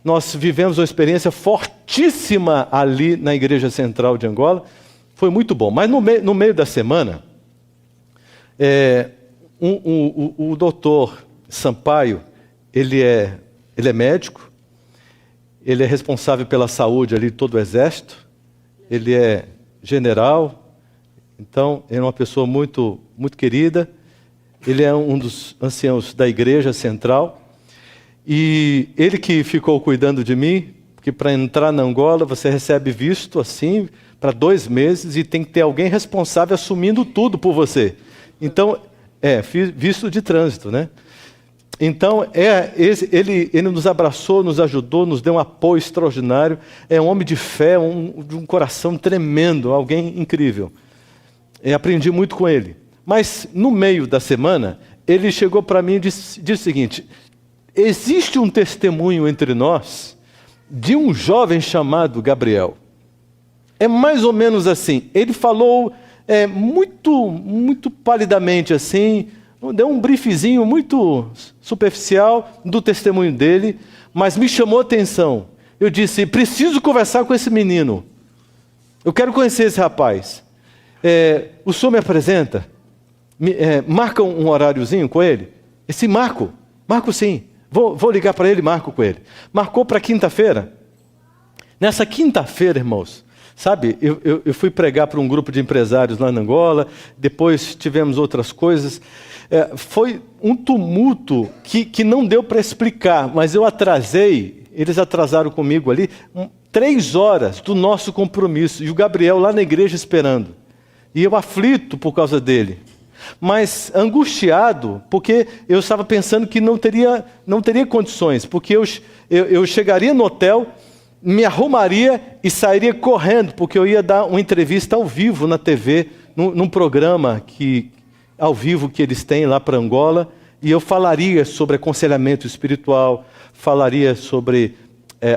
Nós vivemos uma experiência fortíssima ali na Igreja Central de Angola. Foi muito bom. Mas no meio da semana, o doutor Sampaio, ele é médico, ele é responsável pela saúde ali de todo o Exército, ele é general, então ele é uma pessoa muito, muito querida, ele é um dos anciãos da Igreja Central, e ele que ficou cuidando de mim, porque para entrar na Angola você recebe visto assim, para 2 meses, e tem que ter alguém responsável assumindo tudo por você. Então, visto de trânsito, né? Então, ele nos abraçou, nos ajudou, nos deu um apoio extraordinário. É um homem de fé, de um coração tremendo, alguém incrível. Aprendi muito com ele. Mas, no meio da semana, ele chegou para mim e disse o seguinte: existe um testemunho entre nós de um jovem chamado Gabriel. É mais ou menos assim. Ele falou muito, muito palidamente assim, deu um briefzinho muito superficial do testemunho dele, mas me chamou a atenção. Eu disse: preciso conversar com esse menino. Eu quero conhecer esse rapaz. O senhor me apresenta? Marca um horáriozinho com ele? Esse Marco sim. Vou ligar para ele e marco com ele. Marcou para quinta-feira. Nessa quinta-feira, irmãos, sabe, eu fui pregar para um grupo de empresários lá na Angola, depois tivemos outras coisas. Foi um tumulto que não deu para explicar, mas eu atrasei, eles atrasaram comigo ali, 3 horas do nosso compromisso, e o Gabriel lá na igreja esperando. E eu aflito por causa dele, mas angustiado, porque eu estava pensando que não teria condições, porque eu chegaria no hotel, me arrumaria e sairia correndo, porque eu ia dar uma entrevista ao vivo na TV, num programa ao vivo que eles têm lá para Angola, e eu falaria sobre aconselhamento espiritual, falaria sobre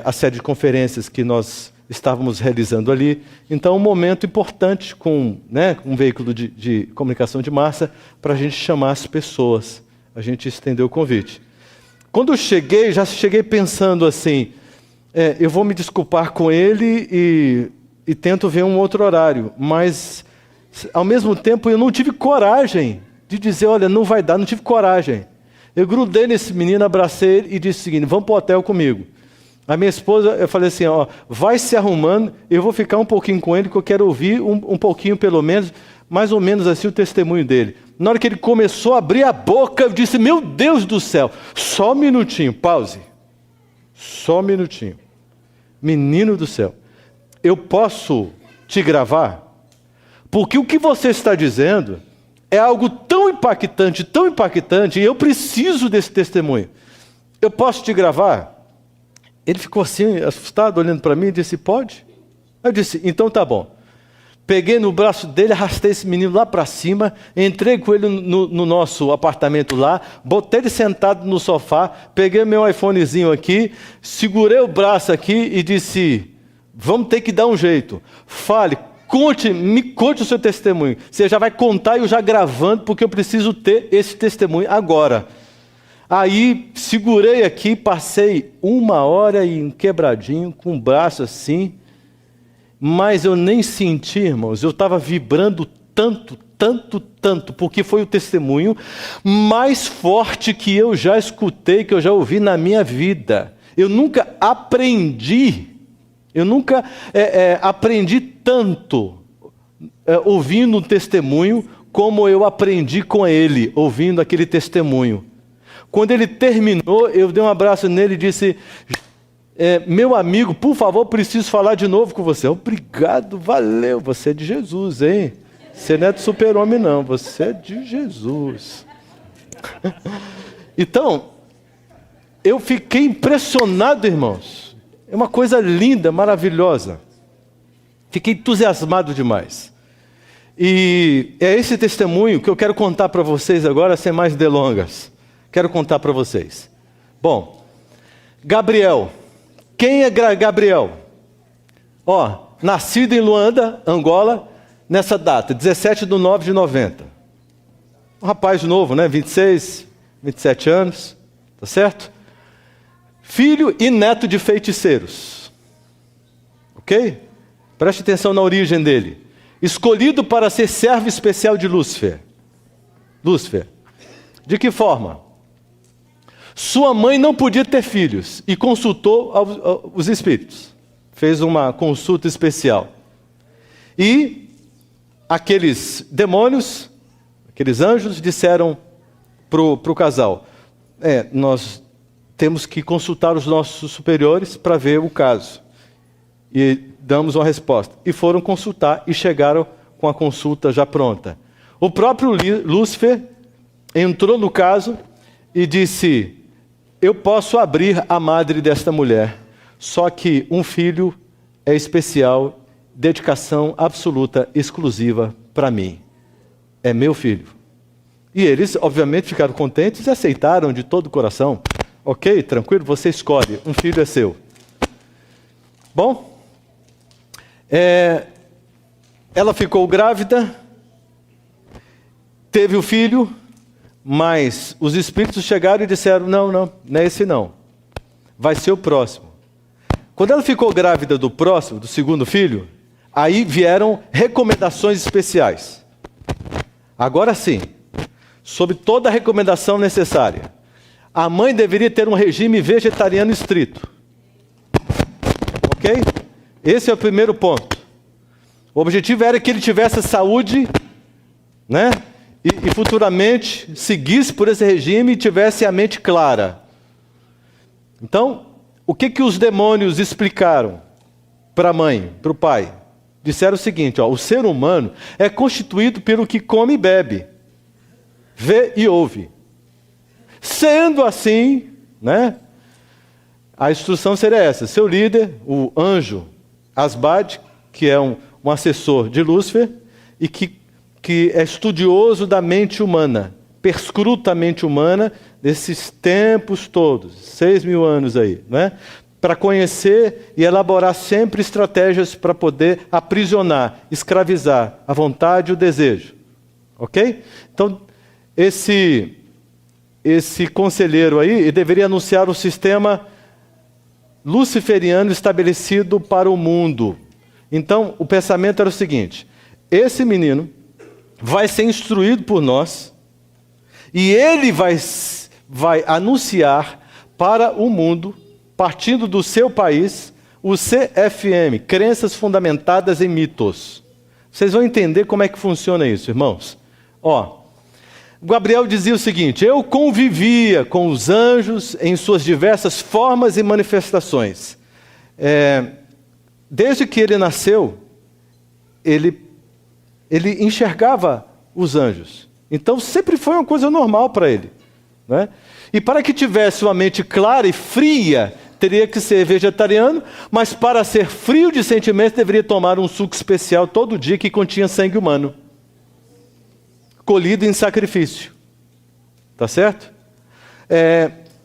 a série de conferências que nós estávamos realizando ali. Então, um momento importante com um veículo de comunicação de massa, para a gente chamar as pessoas. A gente estendeu o convite. Quando eu cheguei, já cheguei pensando assim, eu vou me desculpar com ele e tento ver um outro horário, mas ao mesmo tempo eu não tive coragem de dizer, olha, não vai dar, não tive coragem. Eu grudei nesse menino, abracei ele e disse o seguinte: vamos para o hotel comigo. A minha esposa, eu falei assim, vai se arrumando, eu vou ficar um pouquinho com ele, que eu quero ouvir um pouquinho pelo menos, mais ou menos assim o testemunho dele. Na hora que ele começou a abrir a boca, eu disse, meu Deus do céu, só um minutinho, pause. Só um minutinho. Menino do céu, eu posso te gravar? Porque o que você está dizendo é algo tão impactante, e eu preciso desse testemunho. Eu posso te gravar? Ele ficou assim, assustado, olhando para mim e disse, pode? Eu disse, então tá bom. Peguei no braço dele, arrastei esse menino lá para cima, entrei com ele no nosso apartamento lá, botei ele sentado no sofá, peguei meu iPhonezinho aqui, segurei o braço aqui e disse, vamos ter que dar um jeito. Fale, me conte o seu testemunho. Você já vai contar e eu já gravando, porque eu preciso ter esse testemunho agora. Aí, segurei aqui, passei 1 hora e um quebradinho, com o braço assim, mas eu nem senti, irmãos, eu estava vibrando tanto, porque foi o testemunho mais forte que eu já escutei, que eu já ouvi na minha vida. Eu nunca aprendi tanto ouvindo um testemunho, como eu aprendi com ele, ouvindo aquele testemunho. Quando ele terminou, eu dei um abraço nele e disse, meu amigo, por favor, preciso falar de novo com você. Obrigado, valeu, você é de Jesus, hein? Você não é do super-homem não, você é de Jesus. Então, eu fiquei impressionado, irmãos. É uma coisa linda, maravilhosa. Fiquei entusiasmado demais. E é esse testemunho que eu quero contar para vocês agora, sem mais delongas. Quero contar para vocês. Bom, Gabriel. Quem é Gabriel? Nascido em Luanda, Angola, nessa data, 17/9/90. Um rapaz novo, né? 26, 27 anos, tá certo? filho e neto de feiticeiros. Ok? Preste atenção na origem dele. Escolhido para ser servo especial de Lúcifer. Lúcifer. De que forma? Sua mãe não podia ter filhos e consultou os espíritos. Fez uma consulta especial. E aqueles demônios, aqueles anjos, disseram para o casal: nós temos que consultar os nossos superiores para ver o caso. E damos uma resposta. E foram consultar e chegaram com a consulta já pronta. O próprio Lúcifer entrou no caso e disse: eu posso abrir a madre desta mulher, só que um filho é especial, dedicação absoluta, exclusiva para mim. É meu filho. E eles, obviamente, ficaram contentes e aceitaram de todo o coração. Ok, tranquilo, você escolhe, um filho é seu. Bom, ela ficou grávida, teve o filho, mas os espíritos chegaram e disseram: não é esse não, vai ser o próximo. Quando ela ficou grávida do próximo, do segundo filho, aí vieram recomendações especiais. Agora sim, sob toda a recomendação necessária, a mãe deveria ter um regime vegetariano estrito. Ok? Esse é o primeiro ponto. O objetivo era que ele tivesse saúde, né? E futuramente seguisse por esse regime e tivesse a mente clara. Então, o que os demônios explicaram para a mãe, para o pai? Disseram o seguinte: o ser humano é constituído pelo que come e bebe, vê e ouve. Sendo assim, né, a instrução seria essa: seu líder, o anjo Asbad, que é um assessor de Lúcifer, e que é estudioso da mente humana, perscruta a mente humana desses tempos todos, 6.000 anos aí, né? Para conhecer e elaborar sempre estratégias para poder aprisionar, escravizar a vontade e o desejo. Ok? Então, esse conselheiro aí deveria anunciar o sistema luciferiano estabelecido para o mundo. Então, o pensamento era o seguinte: esse menino vai ser instruído por nós e ele vai anunciar para o mundo, partindo do seu país, o CFM, Crenças Fundamentadas em Mitos. Vocês vão entender como é que funciona isso, irmãos. Gabriel dizia o seguinte: eu convivia com os anjos em suas diversas formas e manifestações. Desde que ele nasceu, ele enxergava os anjos. Então sempre foi uma coisa normal para ele, né? E para que tivesse uma mente clara e fria, teria que ser vegetariano, mas para ser frio de sentimento, deveria tomar um suco especial todo dia que continha sangue humano, colhido em sacrifício. Tá certo?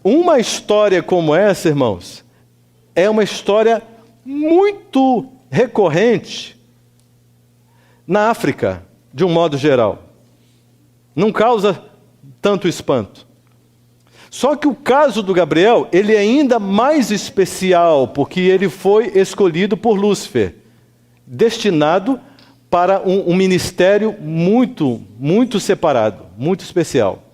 Uma história como essa, irmãos, é uma história muito recorrente na África, de um modo geral. Não causa tanto espanto. Só que o caso do Gabriel, ele é ainda mais especial, porque ele foi escolhido por Lúcifer, destinado para um ministério muito, muito separado, muito especial.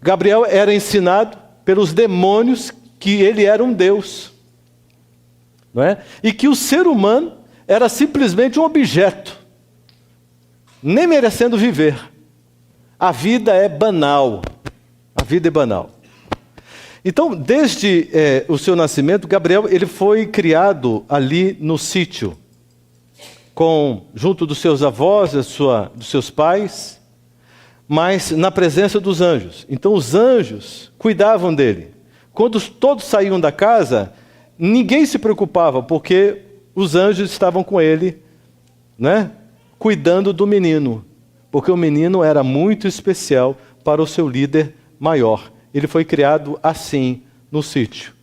Gabriel era ensinado pelos demônios que ele era um Deus, não é? E que o ser humano era simplesmente um objeto, nem merecendo viver. A vida é banal. A vida é banal. Então, desde o seu nascimento, Gabriel ele foi criado ali no sítio, junto dos seus avós, dos seus pais, mas na presença dos anjos. Então, os anjos cuidavam dele. Quando todos saíam da casa, ninguém se preocupava, porque os anjos estavam com ele, né, cuidando do menino, porque o menino era muito especial para o seu líder maior. Ele foi criado assim, no sítio.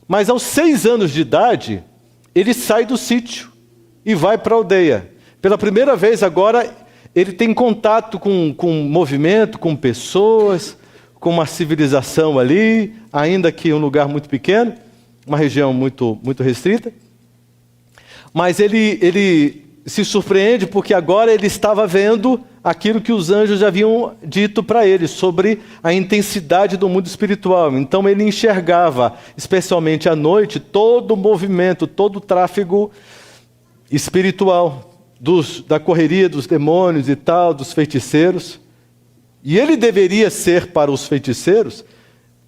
Mas aos 6 anos de idade, ele sai do sítio e vai para a aldeia. Pela primeira vez agora, ele tem contato com movimento, com pessoas, com uma civilização ali, ainda que um lugar muito pequeno. uma região muito, muito restrita. Mas ele se surpreende porque agora ele estava vendo aquilo que os anjos já haviam dito para ele sobre a intensidade do mundo espiritual. Então ele enxergava, especialmente à noite, todo o movimento, todo o tráfego espiritual da correria dos demônios e tal, dos feiticeiros. E ele deveria ser para os feiticeiros,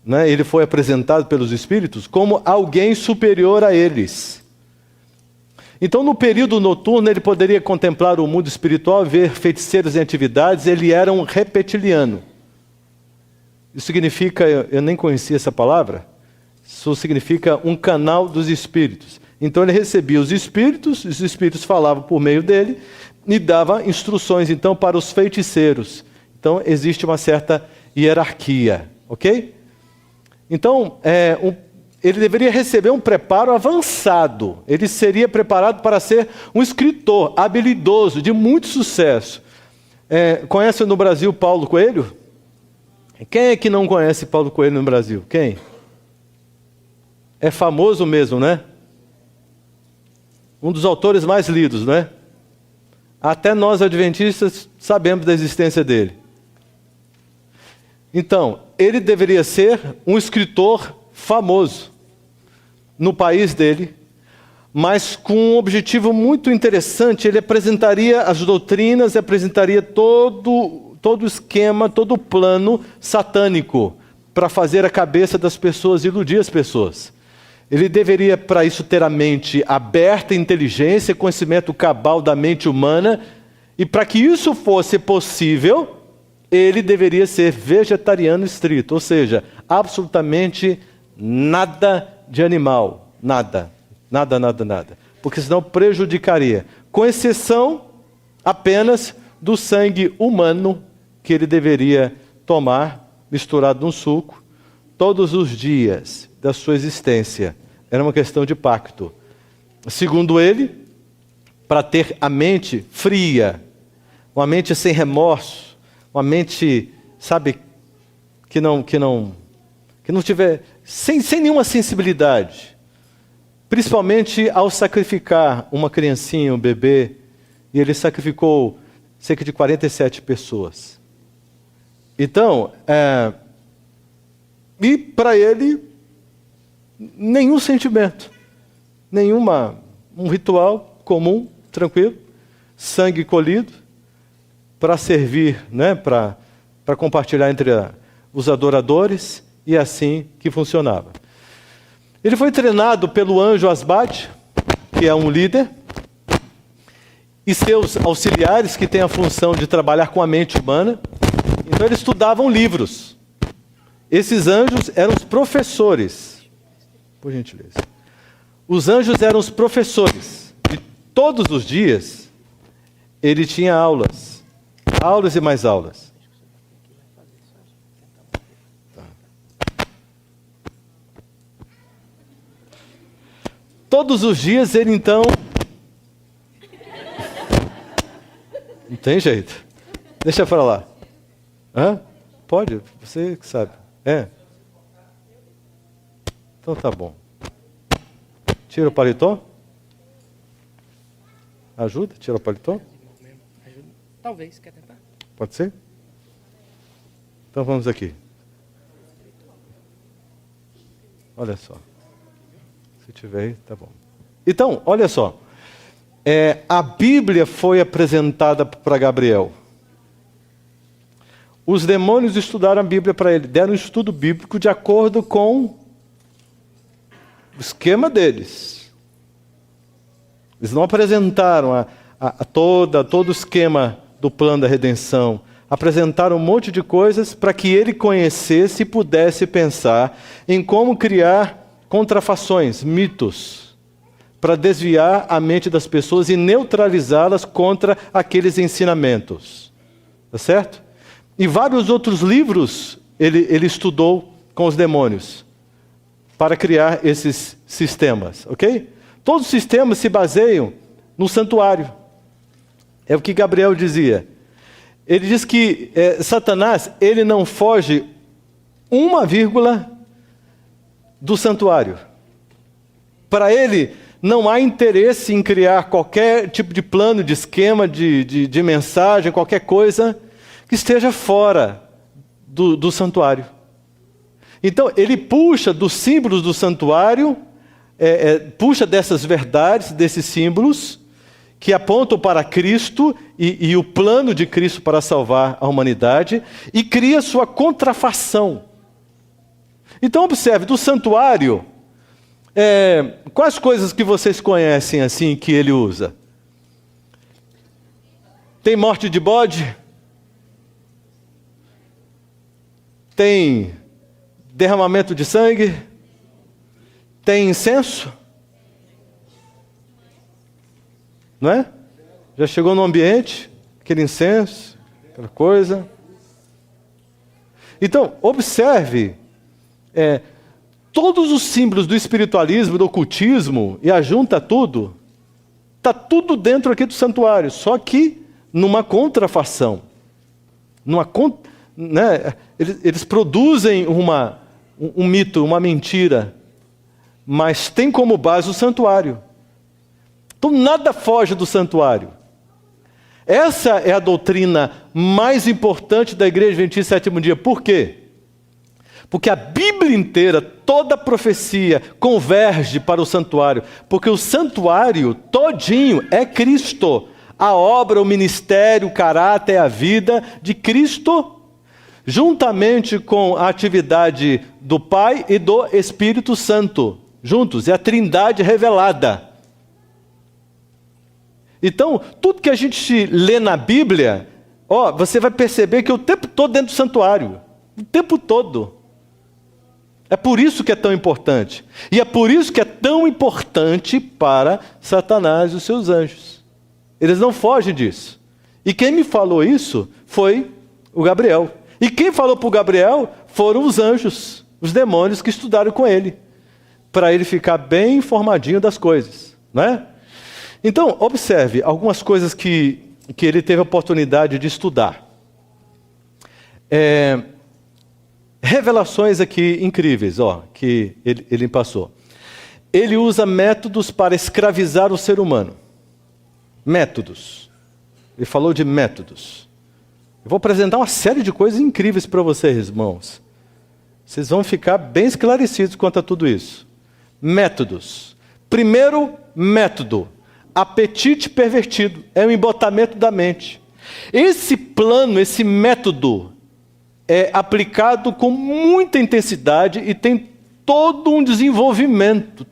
né, ele foi apresentado pelos espíritos como alguém superior a eles. Então, no período noturno, ele poderia contemplar o mundo espiritual, ver feiticeiros em atividades. Ele era um reptiliano. Isso significa, eu nem conhecia essa palavra, isso significa um canal dos espíritos. Então, ele recebia os espíritos falavam por meio dele e dava instruções, então, para os feiticeiros. Então, existe uma certa hierarquia, ok? Então, ele deveria receber um preparo avançado. Ele seria preparado para ser um escritor habilidoso, de muito sucesso. Conhece no Brasil Paulo Coelho? Quem é que não conhece Paulo Coelho no Brasil? Quem? É famoso mesmo, né? Um dos autores mais lidos, não é? Até nós, adventistas, sabemos da existência dele. Então, ele deveria ser um escritor famoso no país dele, mas com um objetivo muito interessante. Ele apresentaria as doutrinas, apresentaria todo o esquema, todo o plano satânico para fazer a cabeça das pessoas, iludir as pessoas. Ele deveria, para isso, ter a mente aberta, inteligência, conhecimento cabal da mente humana, e para que isso fosse possível, ele deveria ser vegetariano estrito, ou seja, absolutamente nada de animal, nada, porque senão prejudicaria, com exceção apenas do sangue humano que ele deveria tomar, misturado num suco, todos os dias da sua existência. Era uma questão de pacto. Segundo ele, para ter a mente fria, uma mente sem remorso, uma mente, sabe, que não tiver, sem nenhuma sensibilidade, principalmente ao sacrificar uma criancinha, um bebê, e ele sacrificou cerca de 47 pessoas. Então, e para ele, nenhum sentimento, um ritual comum, tranquilo, sangue colhido, para servir, né, para compartilhar entre os adoradores, e assim que funcionava. Ele foi treinado pelo anjo Asbad, que é um líder, e seus auxiliares, que têm a função de trabalhar com a mente humana. Então eles estudavam livros. Esses anjos eram os professores. Por gentileza. Os anjos eram os professores. E todos os dias, ele tinha aulas. Aulas e mais aulas. Todos os dias ele então... Não tem jeito. Deixa para lá. Hã? Pode? Você que sabe. Então tá bom. Tira o paletó? Ajuda? Tira o paletó? Talvez, quer tentar? Pode ser? Então vamos aqui. Olha só. Se tiver aí, tá bom. Então, olha só. A Bíblia foi apresentada para Gabriel. Os demônios estudaram a Bíblia para ele. Deram um estudo bíblico de acordo com o esquema deles. Eles não apresentaram todo o esquema do plano da redenção. Apresentaram um monte de coisas para que ele conhecesse e pudesse pensar em como criar contrafações, mitos, para desviar a mente das pessoas e neutralizá-las contra aqueles ensinamentos. Tá certo? E vários outros livros ele estudou com os demônios para criar esses sistemas, ok? Todos os sistemas se baseiam no santuário. É o que Gabriel dizia. Ele diz que Satanás, ele não foge 1 vírgula do santuário. Para ele, não há interesse em criar qualquer tipo de plano, de esquema, de mensagem, qualquer coisa que esteja fora do santuário. Então, ele puxa dos símbolos do santuário, puxa dessas verdades, desses símbolos, que apontam para Cristo e o plano de Cristo para salvar a humanidade, e cria sua contrafação. Então, observe, do santuário, quais coisas que vocês conhecem assim que ele usa? Tem morte de bode? Tem derramamento de sangue? Tem incenso? Não é? Já chegou no ambiente, aquele incenso, aquela coisa. Então, observe, todos os símbolos do espiritualismo, do ocultismo, e ajunta tudo, está tudo dentro aqui do santuário, só que numa contrafação. Eles produzem um mito, uma mentira, mas tem como base o santuário. Então nada foge do santuário. Essa é a doutrina mais importante da Igreja Adventista do Sétimo Dia. Por quê? Porque a Bíblia inteira, toda a profecia, converge para o santuário. Porque o santuário todinho é Cristo. A obra, o ministério, o caráter, a vida de Cristo, juntamente com a atividade do Pai e do Espírito Santo. Juntos, é a Trindade revelada. Então, tudo que a gente lê na Bíblia, você vai perceber que é o tempo todo dentro do santuário. O tempo todo. É por isso que é tão importante. E é por isso que é tão importante para Satanás e os seus anjos. Eles não fogem disso. E quem me falou isso foi o Gabriel. E quem falou para o Gabriel foram os anjos, os demônios que estudaram com ele, para ele ficar bem informadinho das coisas, não é? Então, observe algumas coisas que ele teve a oportunidade de estudar. Revelações aqui incríveis, que ele passou. Ele usa métodos para escravizar o ser humano. Métodos. Ele falou de métodos. Eu vou apresentar uma série de coisas incríveis para vocês, irmãos. Vocês vão ficar bem esclarecidos quanto a tudo isso. Métodos. Primeiro método. Apetite pervertido, é um embotamento da mente. Esse plano, esse método é aplicado com muita intensidade e tem todo um desenvolvimento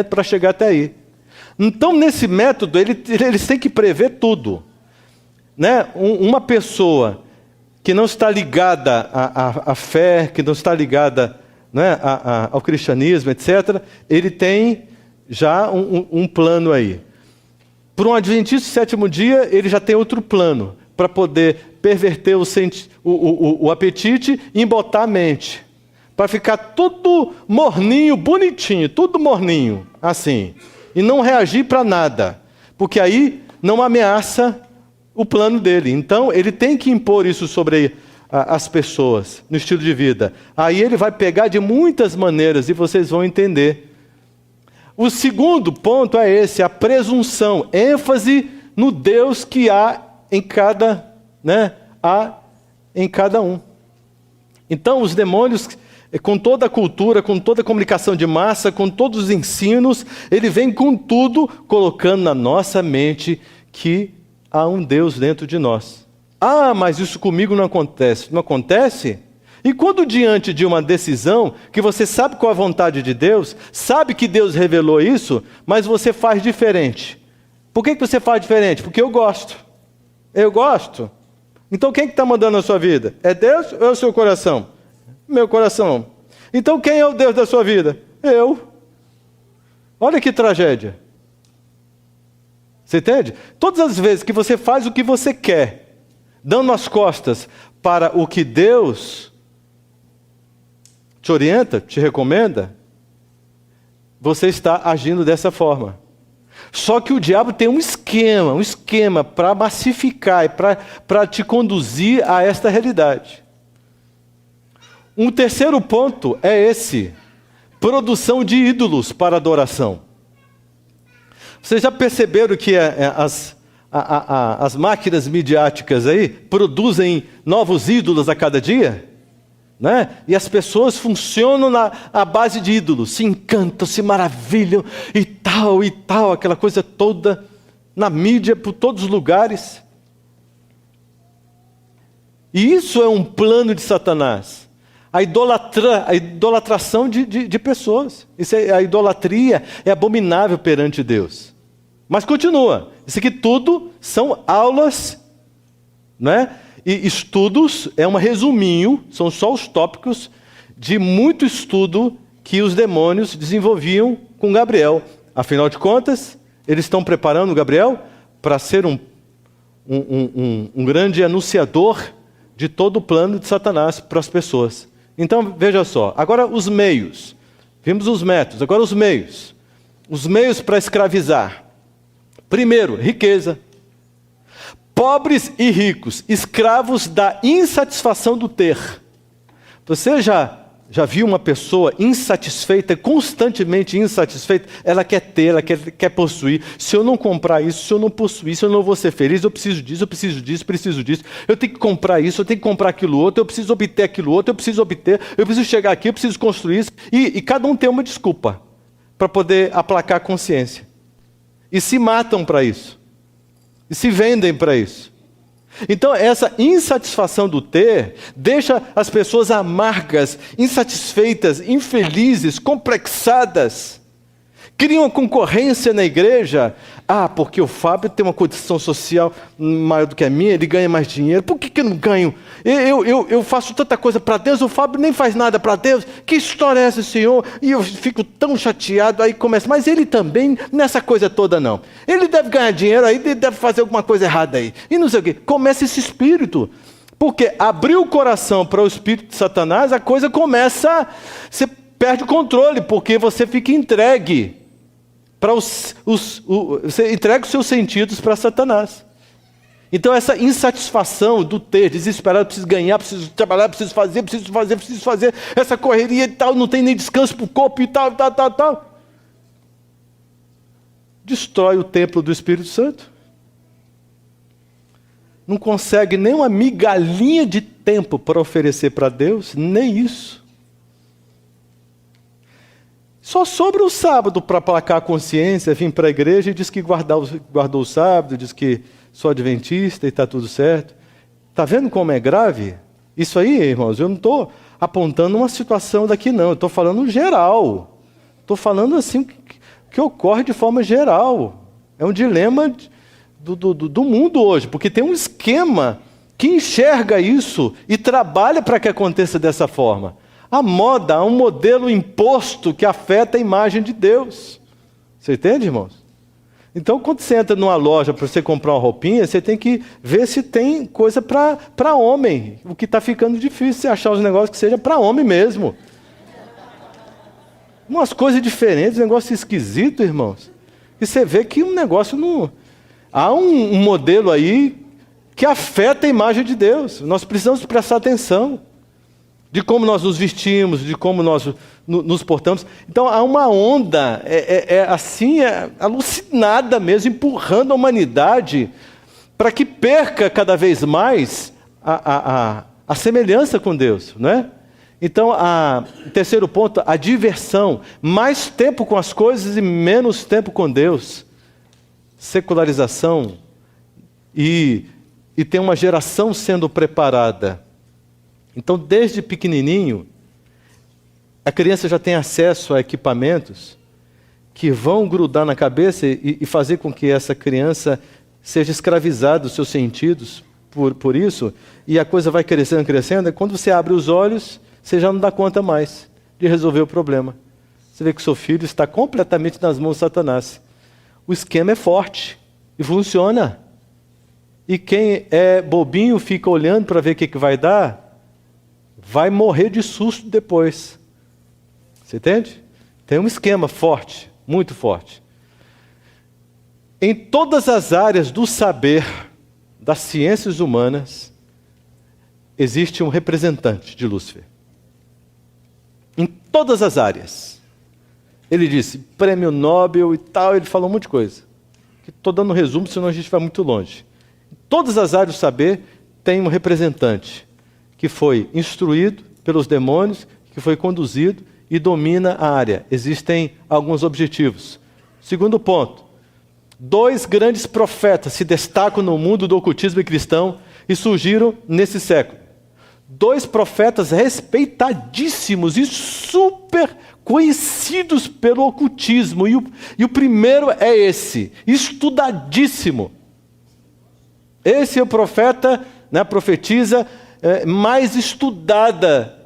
para chegar até aí. Então, nesse método, eles têm que prever tudo. Né? Uma pessoa que não está ligada à fé, que não está ligada, né, ao cristianismo, etc., ele tem já um plano aí. Para um adventista do sétimo dia, ele já tem outro plano, para poder perverter o apetite e embotar a mente. Para ficar tudo morninho, bonitinho, tudo morninho, assim. E não reagir para nada. Porque aí não ameaça o plano dele. Então, ele tem que impor isso sobre as pessoas, no estilo de vida. Aí ele vai pegar de muitas maneiras e vocês vão entender. O segundo ponto é esse, a presunção, ênfase no Deus que há em cada um. Então, os demônios, com toda a cultura, com toda a comunicação de massa, com todos os ensinos, ele vem com tudo, colocando na nossa mente que há um Deus dentro de nós. Mas isso comigo não acontece. Não acontece? E quando diante de uma decisão, que você sabe qual é a vontade de Deus, sabe que Deus revelou isso, mas você faz diferente. Por que você faz diferente? Porque eu gosto. Eu gosto. Então quem que está mandando na sua vida? É Deus ou é o seu coração? Meu coração. Então quem é o Deus da sua vida? Eu. Olha que tragédia. Você entende? Todas as vezes que você faz o que você quer, dando as costas para o que Deus te orienta, te recomenda, você está agindo dessa forma. Só que o diabo tem um esquema para massificar e para te conduzir a esta realidade. Um terceiro ponto é esse. produção de ídolos para adoração. Vocês já perceberam que as máquinas midiáticas aí produzem novos ídolos a cada dia? Né? E as pessoas funcionam à base de ídolos, se encantam, se maravilham e tal, aquela coisa toda na mídia, por todos os lugares. E isso é um plano de Satanás. A idolatração de pessoas. A idolatria é abominável perante Deus. Mas continua. Isso aqui tudo são aulas, né? E estudos, é um resuminho, são só os tópicos de muito estudo que os demônios desenvolviam com Gabriel. Afinal de contas, eles estão preparando Gabriel para ser um grande anunciador de todo o plano de Satanás para as pessoas. Então, veja só, agora os meios. Vimos os métodos, agora os meios. Os meios para escravizar. Primeiro, riqueza. Pobres e ricos, escravos da insatisfação do ter. Você já viu uma pessoa insatisfeita, constantemente insatisfeita? Ela quer ter, ela quer possuir. Se eu não comprar isso, se eu não possuir, se eu não vou ser feliz, eu preciso disso, eu preciso disso, preciso disso. Eu tenho que comprar isso, eu tenho que comprar aquilo outro, eu preciso obter aquilo outro, eu preciso chegar aqui, eu preciso construir isso. E cada um tem uma desculpa para poder aplacar a consciência. E se matam para isso. E se vendem para isso. Então, essa insatisfação do ter deixa as pessoas amargas, insatisfeitas, infelizes, complexadas. Criam uma concorrência na igreja. Ah, porque o Fábio tem uma condição social maior do que a minha, ele ganha mais dinheiro. Por que eu não ganho? Eu faço tanta coisa para Deus, o Fábio nem faz nada para Deus. Que história é essa, Senhor? E eu fico tão chateado, aí começa. Mas ele também, nessa coisa toda não. Ele deve ganhar dinheiro aí, ele deve fazer alguma coisa errada aí. E não sei o quê. Começa esse espírito. Porque abrir o coração para o espírito de Satanás, a coisa começa, você perde o controle, porque você fica entregue. Você entrega os seus sentidos para Satanás. Então essa insatisfação do ter, desesperado, preciso ganhar, preciso trabalhar, preciso fazer, essa correria e tal, não tem nem descanso para o corpo e tal. Destrói o templo do Espírito Santo. Não consegue nem uma migalhinha de tempo para oferecer para Deus, nem isso. Só sobra o sábado para aplacar a consciência, vir para a igreja e diz que guardou o sábado, diz que sou adventista e está tudo certo. Está vendo como é grave? Isso aí, irmãos, eu não estou apontando uma situação daqui não, eu estou falando geral. Estou falando assim que ocorre de forma geral. É um dilema do mundo hoje, porque tem um esquema que enxerga isso e trabalha para que aconteça dessa forma. A moda é um modelo imposto que afeta a imagem de Deus. Você entende, irmãos? Então, quando você entra numa loja para você comprar uma roupinha, você tem que ver se tem coisa para homem. O que está ficando difícil é achar os negócios que seja para homem mesmo. Umas coisas diferentes, um negócio esquisito, irmãos. E você vê que um negócio não... Há um modelo aí que afeta a imagem de Deus. Nós precisamos prestar atenção. De como nós nos vestimos, de como nós nos portamos. Então há uma onda, alucinada mesmo, empurrando a humanidade para que perca cada vez mais a semelhança com Deus, não é? Então, terceiro ponto, a diversão. Mais tempo com as coisas e menos tempo com Deus. Secularização. E tem uma geração sendo preparada. Então, desde pequenininho, a criança já tem acesso a equipamentos que vão grudar na cabeça e fazer com que essa criança seja escravizada dos seus sentidos por isso, e a coisa vai crescendo, e quando você abre os olhos, você já não dá conta mais de resolver o problema. Você vê que o seu filho está completamente nas mãos de Satanás. O esquema é forte e funciona. E quem é bobinho fica olhando para ver o que vai dar, vai morrer de susto depois. Você entende? Tem um esquema forte, muito forte. Em todas as áreas do saber, das ciências humanas, existe um representante de Lúcifer. Em todas as áreas. Ele disse, prêmio Nobel e tal, ele falou um monte de coisa. Estou dando um resumo, senão a gente vai muito longe. Em todas as áreas do saber, tem um representante que foi instruído pelos demônios, que foi conduzido e domina a área. Existem alguns objetivos. Segundo ponto, 2 grandes profetas se destacam no mundo do ocultismo cristão e surgiram nesse século. 2 profetas respeitadíssimos e super conhecidos pelo ocultismo. E o primeiro é esse, estudadíssimo. Esse é o profeta, né, a profetisa mais estudada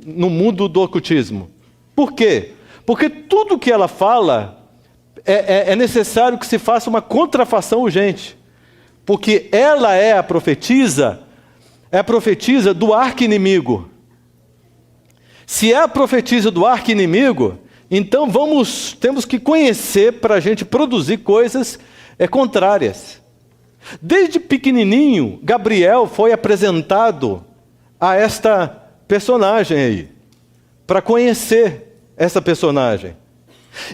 no mundo do ocultismo. Por quê? Porque tudo que ela fala é necessário que se faça uma contrafação urgente. Porque ela é a profetisa do arqui-inimigo. Se é a profetisa do arqui-inimigo, então temos que conhecer para a gente produzir coisas contrárias. Desde pequenininho, Gabriel foi apresentado a esta personagem aí, para conhecer essa personagem.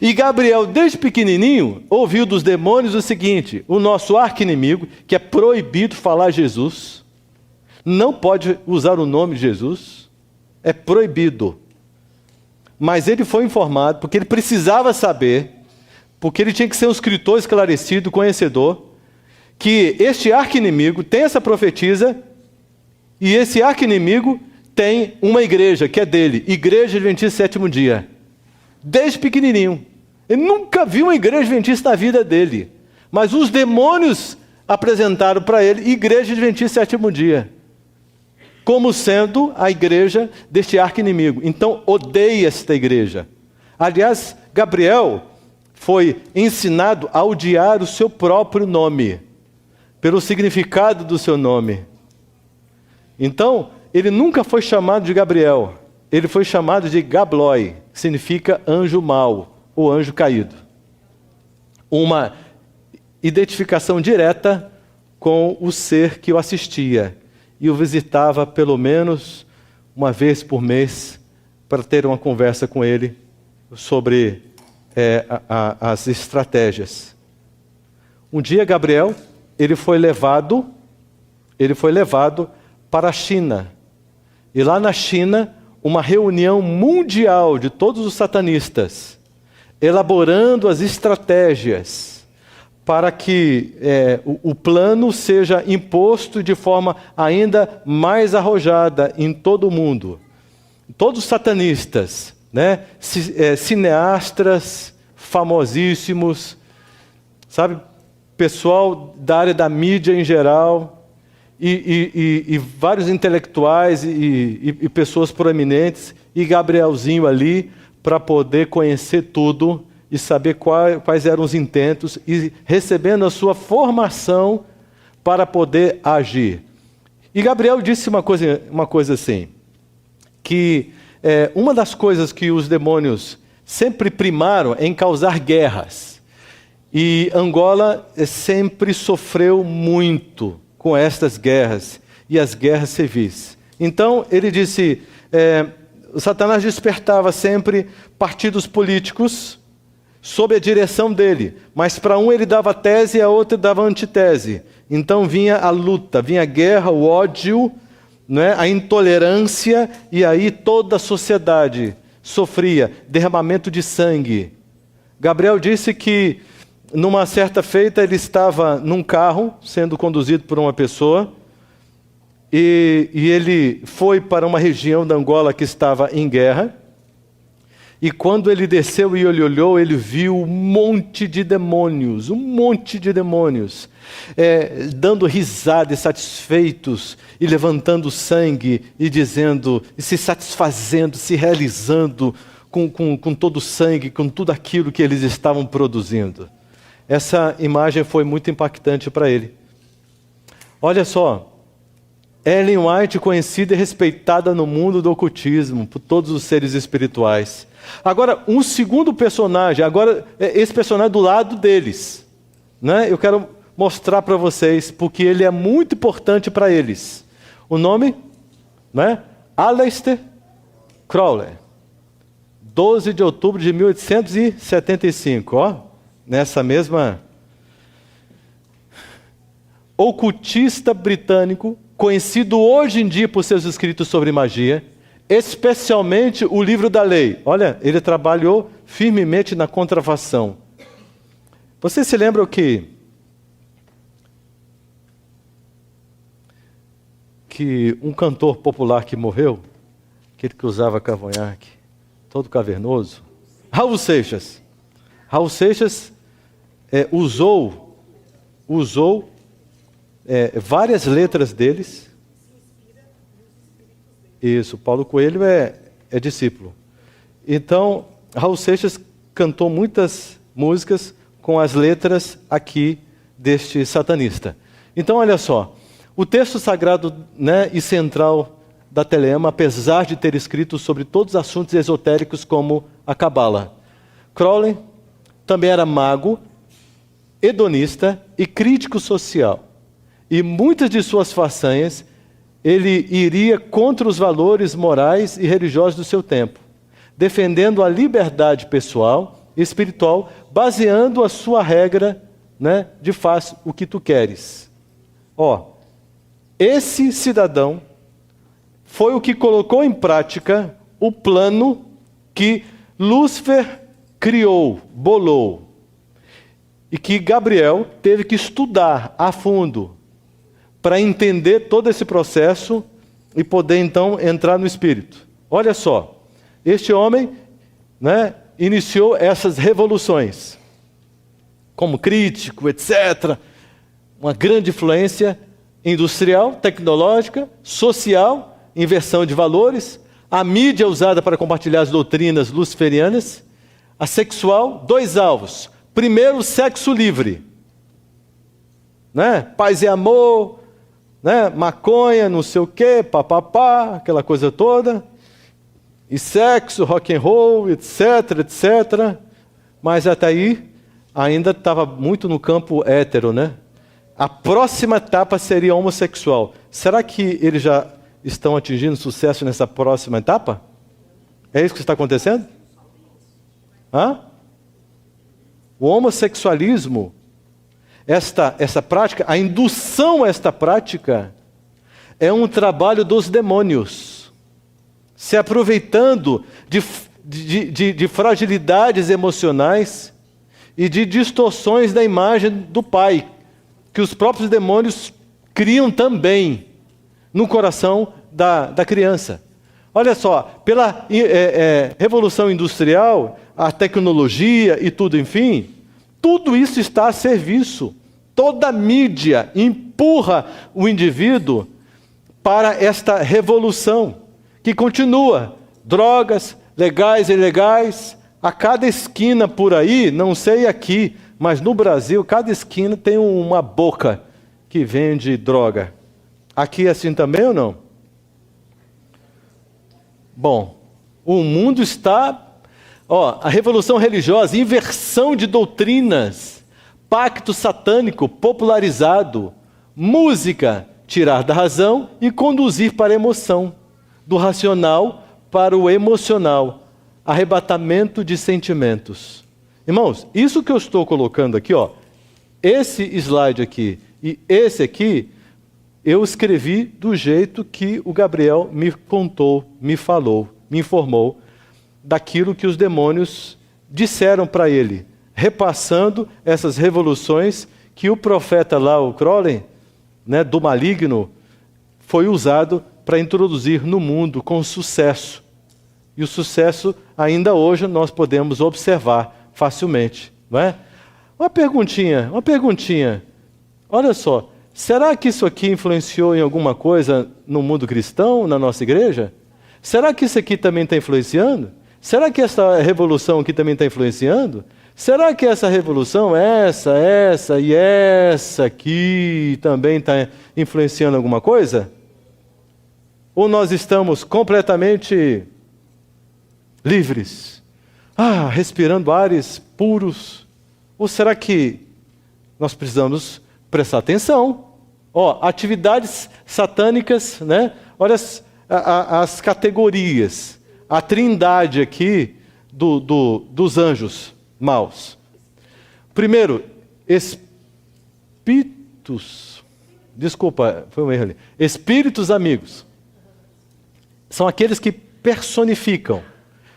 E Gabriel, desde pequenininho, ouviu dos demônios o seguinte: o nosso arqui-inimigo, que é proibido falar Jesus, não pode usar o nome de Jesus, é proibido. Mas ele foi informado, porque ele precisava saber, porque ele tinha que ser um escritor esclarecido, conhecedor, que este arqui-inimigo tem essa profetisa, e esse arqui-inimigo tem uma igreja, que é dele, Igreja Adventista Sétimo Dia. Desde pequenininho. Ele nunca viu uma igreja adventista na vida dele. Mas os demônios apresentaram para ele Igreja Adventista Sétimo Dia, como sendo a igreja deste arqui-inimigo. Então, odeia esta igreja. Aliás, Gabriel foi ensinado a odiar o seu próprio nome, pelo significado do seu nome. Então, ele nunca foi chamado de Gabriel. Ele foi chamado de Gabloi, que significa anjo mau, ou anjo caído. Uma identificação direta com o ser que o assistia e o visitava pelo menos uma vez por mês para ter uma conversa com ele sobre as estratégias. Um dia, Gabriel, ele foi levado para a China. E lá na China, uma reunião mundial de todos os satanistas, elaborando as estratégias para que o plano seja imposto de forma ainda mais arrojada em todo o mundo. Todos os satanistas, né, cineastas famosíssimos, sabe, pessoal da área da mídia em geral, e vários intelectuais e pessoas proeminentes, e Gabrielzinho ali, para poder conhecer tudo e saber quais eram os intentos, e recebendo a sua formação para poder agir. E Gabriel disse uma coisa assim, que uma das coisas que os demônios sempre primaram em causar guerras, e Angola sempre sofreu muito com estas guerras, e as guerras civis. Então, ele disse, Satanás despertava sempre partidos políticos sob a direção dele, mas para um ele dava tese e a outro dava antitese. Então vinha a luta, vinha a guerra, o ódio, né, a intolerância, e aí toda a sociedade sofria derramamento de sangue. Gabriel disse que numa certa feita ele estava num carro sendo conduzido por uma pessoa, e ele foi para uma região da Angola que estava em guerra, e quando ele desceu e ele olhou, ele viu um monte de demônios, dando risada e satisfeitos, e levantando sangue, e dizendo, e se satisfazendo, se realizando com todo o sangue, com tudo aquilo que eles estavam produzindo. Essa imagem foi muito impactante para ele. Olha só, Ellen White, conhecida e respeitada no mundo do ocultismo, por todos os seres espirituais. Agora, um segundo personagem, esse personagem do lado deles, né? Eu quero mostrar para vocês, porque ele é muito importante para eles. O nome, né? Aleister Crowley. 12 de outubro de 1875, ó, nessa mesma... Ocultista britânico, conhecido hoje em dia por seus escritos sobre magia, especialmente o Livro da Lei. Olha, ele trabalhou firmemente na contrafação. Você se lembra que um cantor popular que morreu, aquele que usava cavanhaque, todo cavernoso, Raul Seixas. Raul Seixas usou várias letras deles. Isso, Paulo Coelho é discípulo. Então, Raul Seixas cantou muitas músicas com as letras aqui deste satanista. Então, olha só, o texto sagrado, né, e central da Telema, apesar de ter escrito sobre todos os assuntos esotéricos como a Cabala. Crowley também era mago, hedonista e crítico social. E muitas de suas façanhas, ele iria contra os valores morais e religiosos do seu tempo, defendendo a liberdade pessoal e espiritual, baseando a sua regra, né, de faz o que tu queres. Ó, esse cidadão foi o que colocou em prática o plano que Lúcifer criou, bolou, e que Gabriel teve que estudar a fundo, para entender todo esse processo e poder, então, entrar no Espírito. Olha só, este homem, né, iniciou essas revoluções, como crítico, etc. Uma grande influência industrial, tecnológica, social, inversão de valores, a mídia usada para compartilhar as doutrinas luciferianas, a sexual, 2 alvos. Primeiro, o sexo livre, né? Paz e amor, né? Maconha, não sei o quê, papapá, aquela coisa toda, e sexo, rock and roll, etc, etc. Mas até aí ainda estava muito no campo hétero, né? A próxima etapa seria homossexual. Será que eles já estão atingindo sucesso nessa próxima etapa? É isso que está acontecendo? Hã? O homossexualismo, essa prática, a indução a esta prática, é um trabalho dos demônios, se aproveitando de fragilidades emocionais e de distorções da imagem do Pai, que os próprios demônios criam também no coração da criança. Olha só, pela Revolução Industrial, a tecnologia e tudo, enfim, tudo isso está a serviço. Toda a mídia empurra o indivíduo para esta revolução, que continua. Drogas, legais e ilegais, a cada esquina por aí, não sei aqui, mas no Brasil, cada esquina tem uma boca que vende droga. Aqui é assim também ou não? Bom, o mundo está... a revolução religiosa, inversão de doutrinas, pacto satânico popularizado, música, tirar da razão e conduzir para a emoção, do racional para o emocional, arrebatamento de sentimentos. Irmãos, isso que eu estou colocando aqui, esse slide aqui e esse aqui, eu escrevi do jeito que o Gabriel me contou, me falou, me informou, daquilo que os demônios disseram para ele, repassando essas revoluções que o profeta lá, o Crowley, né, do maligno, foi usado para introduzir no mundo com sucesso. E o sucesso, ainda hoje, nós podemos observar facilmente, não é? Uma perguntinha. Olha só, será que isso aqui influenciou em alguma coisa no mundo cristão, na nossa igreja? Será que isso aqui também está influenciando? Será que essa revolução aqui também está influenciando? Será que essa revolução, essa e essa aqui também está influenciando alguma coisa? Ou nós estamos completamente livres? Respirando ares puros? Ou será que nós precisamos prestar atenção? Atividades satânicas, né? Olha as categorias. A trindade aqui, dos anjos maus. Primeiro, espíritos. Desculpa, foi um erro ali. Espíritos amigos. São aqueles que personificam.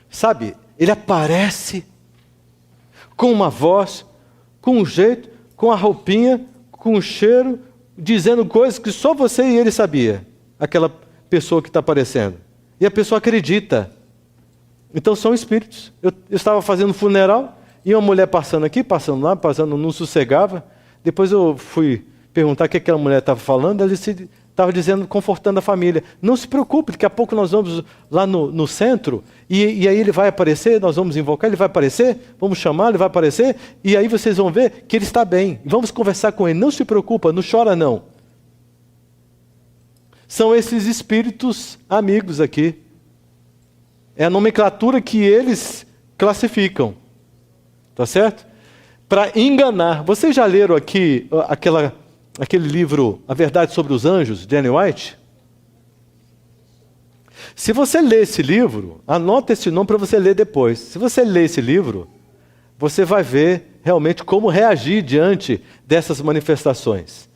Sabe, ele aparece com uma voz, com um jeito, com a roupinha, com o cheiro, dizendo coisas que só você e ele sabia. Aquela pessoa que está aparecendo. E a pessoa acredita. Então são espíritos. Eu estava fazendo um funeral e uma mulher passando aqui, passando lá, passando, não sossegava. Depois eu fui perguntar o que aquela mulher estava falando. Ela estava dizendo, confortando a família. Não se preocupe, daqui a pouco nós vamos lá no centro e aí ele vai aparecer, nós vamos invocar, ele vai aparecer, vamos chamar, ele vai aparecer e aí vocês vão ver que ele está bem. Vamos conversar com ele. Não se preocupa, não chora não. São esses espíritos amigos aqui. É a nomenclatura que eles classificam. Tá certo? Para enganar. Vocês já leram aqui aquele livro, A Verdade sobre os Anjos, de Ellen White? Se você ler esse livro, anota esse nome para você ler depois. Se você ler esse livro, você vai ver realmente como reagir diante dessas manifestações.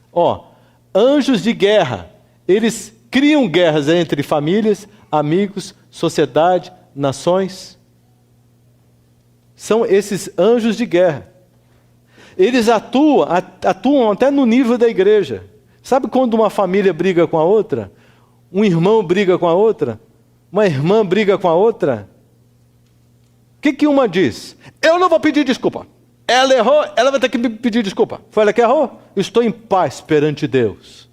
Anjos de guerra. Eles criam guerras entre famílias, amigos, sociedade, nações. São esses anjos de guerra. Eles atuam até no nível da igreja. Sabe quando uma família briga com a outra? Um irmão briga com a outra? Uma irmã briga com a outra? O que uma diz? Eu não vou pedir desculpa. Ela errou, ela vai ter que me pedir desculpa. Foi ela que errou? Estou em paz perante Deus.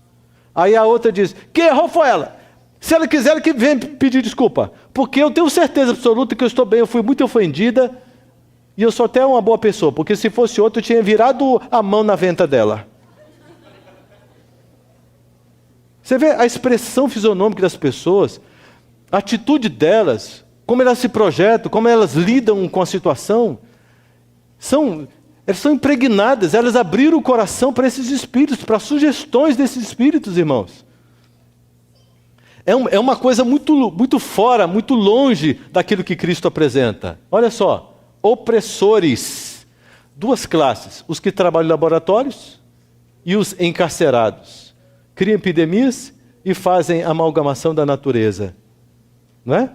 Aí a outra diz, quem errou foi ela. Se ela quiser, ela que venha pedir desculpa. Porque eu tenho certeza absoluta que eu estou bem, eu fui muito ofendida e eu sou até uma boa pessoa. Porque se fosse outra, eu tinha virado a mão na venta dela. Você vê a expressão fisionômica das pessoas, a atitude delas, como elas se projetam, como elas lidam com a situação. Elas são impregnadas, elas abriram o coração para esses espíritos, para sugestões desses espíritos, irmãos. É uma coisa muito fora, muito longe daquilo que Cristo apresenta. Olha só, opressores. Duas classes, os que trabalham em laboratórios e os encarcerados. Criam epidemias e fazem amalgamação da natureza. Não é?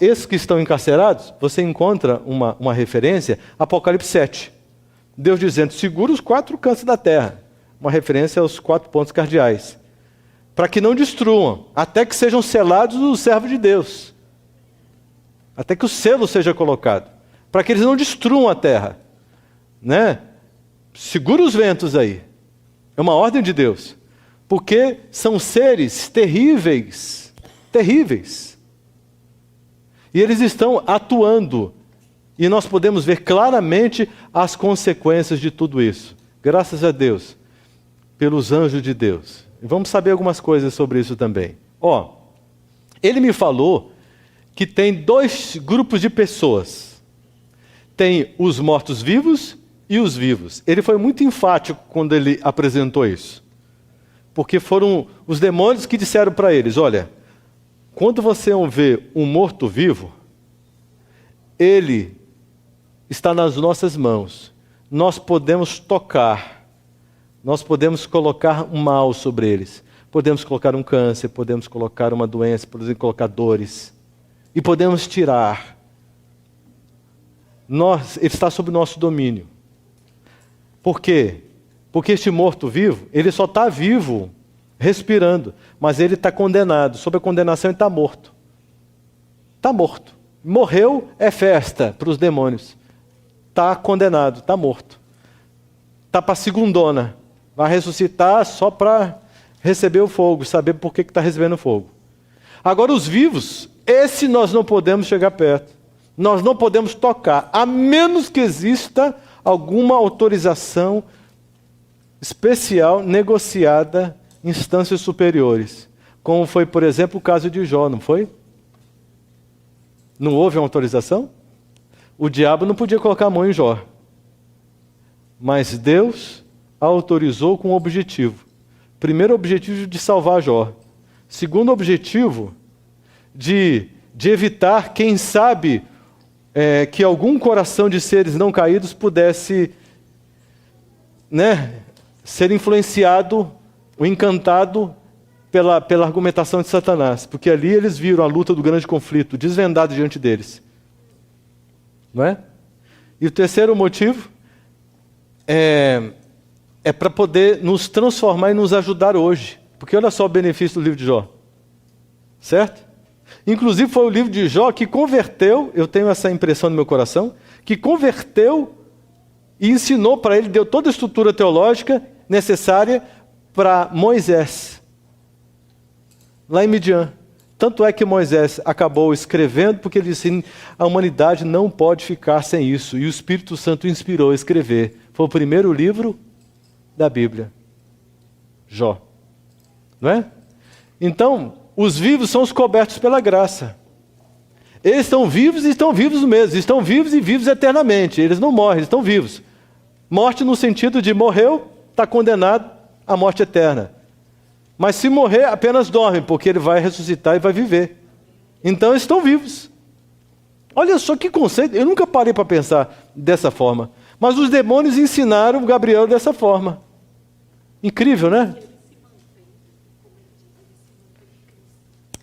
Esses que estão encarcerados, você encontra uma referência, Apocalipse 7. Deus dizendo, segura os 4 cantos da terra. Uma referência aos 4 pontos cardeais. Para que não destruam, até que sejam selados os servos de Deus. Até que o selo seja colocado. Para que eles não destruam a terra. Né? Segura os ventos aí. É uma ordem de Deus. Porque são seres terríveis. Terríveis. E eles estão atuando. E nós podemos ver claramente as consequências de tudo isso. Graças a Deus, pelos anjos de Deus. E vamos saber algumas coisas sobre isso também. Ele me falou que tem 2 grupos de pessoas. Tem os mortos-vivos e os vivos. Ele foi muito enfático quando ele apresentou isso. Porque foram os demônios que disseram para eles, olha, quando você vê um morto-vivo, ele está nas nossas mãos. Nós podemos tocar. Nós podemos colocar um mal sobre eles. Podemos colocar um câncer, podemos colocar uma doença, podemos colocar dores. E podemos tirar. Ele está sob nosso domínio. Por quê? Porque este morto-vivo, ele só está vivo, respirando. Mas ele está condenado. Sob a condenação ele está morto. Está morto. Morreu é festa para os demônios. Está condenado, está morto. Está para a segundona. Vai ressuscitar só para receber o fogo, saber por que está recebendo fogo. Agora os vivos, esse nós não podemos chegar perto. Nós não podemos tocar, a menos que exista alguma autorização especial negociada em instâncias superiores. Como foi, por exemplo, o caso de Jó, não foi? Não houve uma autorização? O diabo não podia colocar a mão em Jó. Mas Deus autorizou com um objetivo. Primeiro objetivo de salvar Jó. Segundo objetivo de evitar, quem sabe, que algum coração de seres não caídos pudesse, ser influenciado ou encantado pela argumentação de Satanás. Porque ali eles viram a luta do grande conflito, desvendado diante deles. Não é? E o terceiro motivo é para poder nos transformar e nos ajudar hoje. Porque olha só o benefício do livro de Jó. Certo? Inclusive foi o livro de Jó que converteu, eu tenho essa impressão no meu coração, que converteu e ensinou para ele, deu toda a estrutura teológica necessária para Moisés, lá em Midian. Tanto é que Moisés acabou escrevendo, porque ele disse, a humanidade não pode ficar sem isso. E o Espírito Santo inspirou a escrever. Foi o primeiro livro da Bíblia. Jó. Não é? Então, os vivos são os cobertos pela graça. Eles estão vivos e estão vivos mesmo. Estão vivos e vivos eternamente. Eles não morrem, eles estão vivos. Morte no sentido de morreu, está condenado à morte eterna. Mas se morrer, apenas dorme, porque ele vai ressuscitar e vai viver. Então eles estão vivos. Olha só que conceito, eu nunca parei para pensar dessa forma. Mas os demônios ensinaram Gabriel dessa forma. Incrível, né?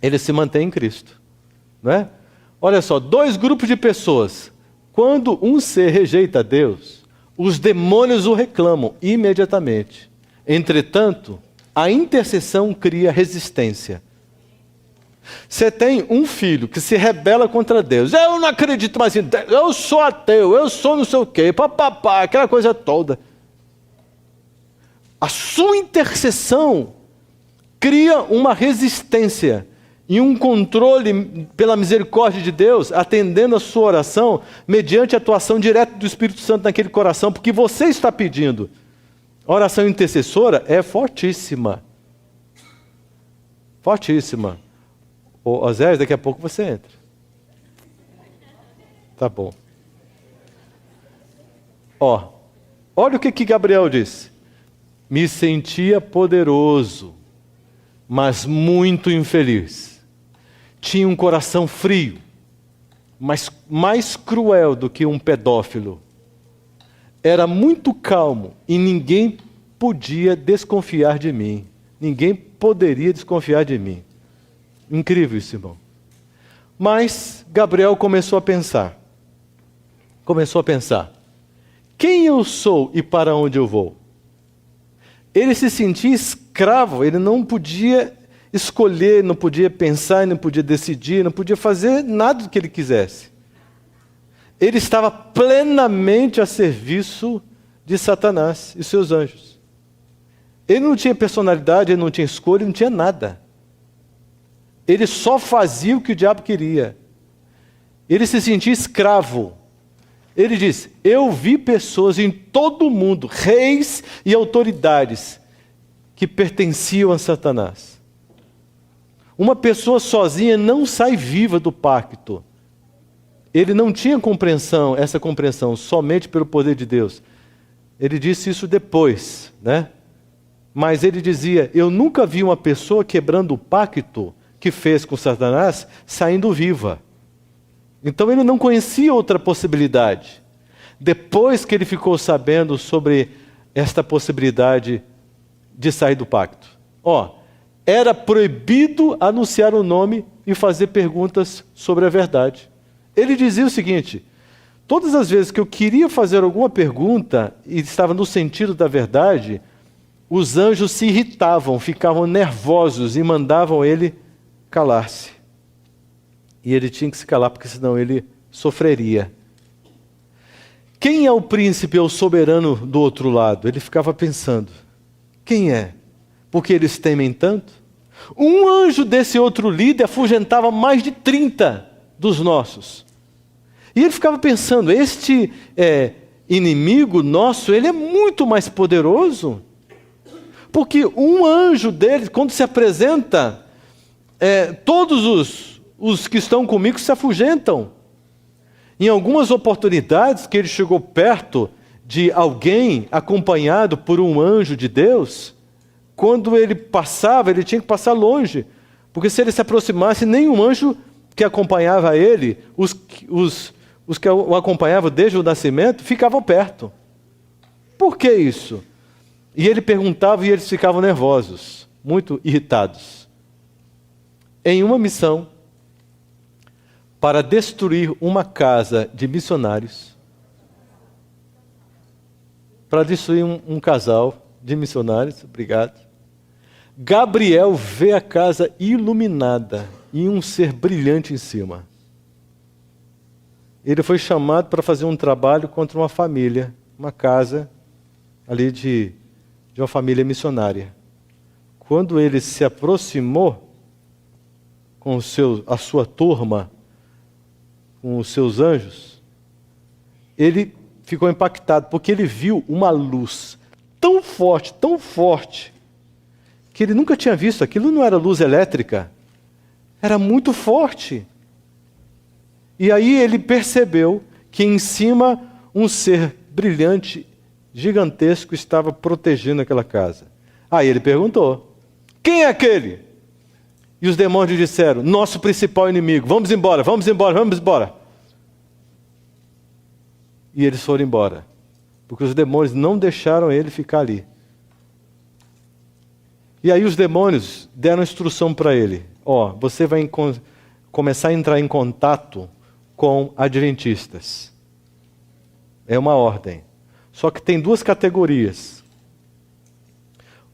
Ele se mantém em Cristo. Não é? Olha só, 2 grupos de pessoas. Quando um ser rejeita Deus, os demônios o reclamam imediatamente. Entretanto, a intercessão cria resistência. Você tem um filho que se rebela contra Deus. Eu não acredito mais em Deus. Eu sou ateu. Eu sou não sei o quê. Papapá, aquela coisa toda. A sua intercessão cria uma resistência e um controle pela misericórdia de Deus, atendendo a sua oração, mediante a atuação direta do Espírito Santo naquele coração, porque você está pedindo. A oração intercessora é fortíssima. Fortíssima. Ô, Osés, daqui a pouco você entra. Tá bom. Olha o que Gabriel disse. Me sentia poderoso, mas muito infeliz. Tinha um coração frio, mas mais cruel do que um pedófilo. Era muito calmo e ninguém podia desconfiar de mim. Ninguém poderia desconfiar de mim. Incrível isso, irmão. Mas Gabriel começou a pensar. Quem eu sou e para onde eu vou? Ele se sentia escravo, ele não podia escolher, não podia pensar, não podia decidir, não podia fazer nada do que ele quisesse. Ele estava plenamente a serviço de Satanás e seus anjos. Ele não tinha personalidade, ele não tinha escolha, ele não tinha nada. Ele só fazia o que o diabo queria. Ele se sentia escravo. Ele diz, eu vi pessoas em todo o mundo, reis e autoridades, que pertenciam a Satanás. Uma pessoa sozinha não sai viva do pacto. Ele não tinha essa compreensão, somente pelo poder de Deus. Ele disse isso depois, né? Mas ele dizia, eu nunca vi uma pessoa quebrando o pacto que fez com Satanás, saindo viva. Então ele não conhecia outra possibilidade. Depois que ele ficou sabendo sobre esta possibilidade de sair do pacto. Era proibido anunciar o nome e fazer perguntas sobre a verdade. Ele dizia o seguinte, todas as vezes que eu queria fazer alguma pergunta e estava no sentido da verdade, os anjos se irritavam, ficavam nervosos e mandavam ele calar-se. E ele tinha que se calar, porque senão ele sofreria. Quem é o príncipe ou soberano do outro lado? Ele ficava pensando. Quem é? Porque eles temem tanto? Um anjo desse outro líder afugentava mais de 30 dos nossos. E ele ficava pensando, este inimigo nosso, ele é muito mais poderoso. Porque um anjo dele, quando se apresenta, todos os que estão comigo se afugentam. Em algumas oportunidades que ele chegou perto de alguém acompanhado por um anjo de Deus, quando ele passava, ele tinha que passar longe. Porque se ele se aproximasse, nenhum anjo que acompanhava ele, os os que o acompanhavam desde o nascimento, ficavam perto. Por que isso? E ele perguntava e eles ficavam nervosos, muito irritados. Em uma missão para destruir uma casa de missionários, para destruir um casal de missionários, obrigado. Gabriel vê a casa iluminada e um ser brilhante em cima. Ele foi chamado para fazer um trabalho contra uma família, uma casa ali de uma família missionária. Quando ele se aproximou com a sua turma, com os seus anjos, ele ficou impactado, porque ele viu uma luz tão forte, que ele nunca tinha visto. Aquilo não era luz elétrica, era muito forte. E aí ele percebeu que em cima um ser brilhante, gigantesco, estava protegendo aquela casa. Aí ele perguntou: quem é aquele? E os demônios disseram: nosso principal inimigo, vamos embora. E eles foram embora, porque os demônios não deixaram ele ficar ali. E aí os demônios deram instrução para ele: você vai começar a entrar em contato com adventistas. É uma ordem. Só que tem duas categorias.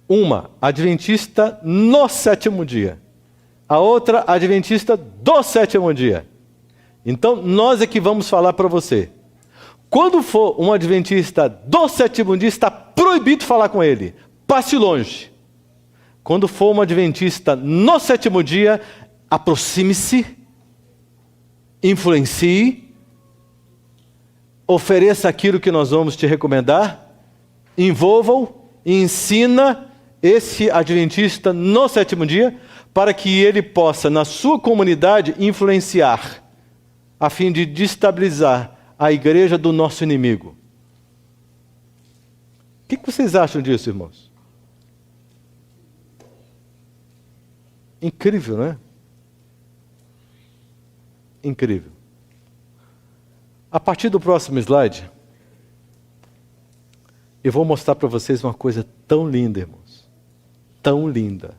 Uma, adventista no sétimo dia. A outra, adventista do sétimo dia. Então, nós é que vamos falar para você. Quando for um adventista do sétimo dia, está proibido falar com ele. Passe longe. Quando for um adventista no sétimo dia, aproxime-se, influencie, ofereça aquilo que nós vamos te recomendar, envolva-o e ensina esse adventista no sétimo dia, para que ele possa, na sua comunidade, influenciar, a fim de destabilizar a igreja do nosso inimigo. O que vocês acham disso, irmãos? Incrível, não é? Incrível. A partir do próximo slide, eu vou mostrar para vocês uma coisa tão linda, irmãos. Tão linda.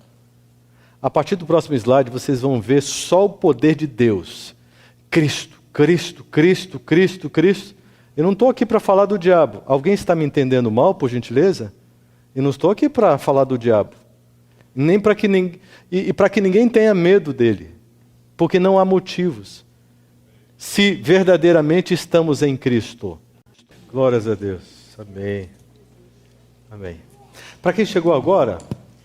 A partir do próximo slide, vocês vão ver só o poder de Deus. Cristo, Cristo, Cristo, Cristo, Cristo. Eu não estou aqui para falar do diabo. Alguém está me entendendo mal, por gentileza? Eu não estou aqui para falar do diabo. Nem para que para que ninguém tenha medo dele. Porque não há motivos. Se verdadeiramente estamos em Cristo. Glórias a Deus. Amém. Amém. Para quem chegou agora,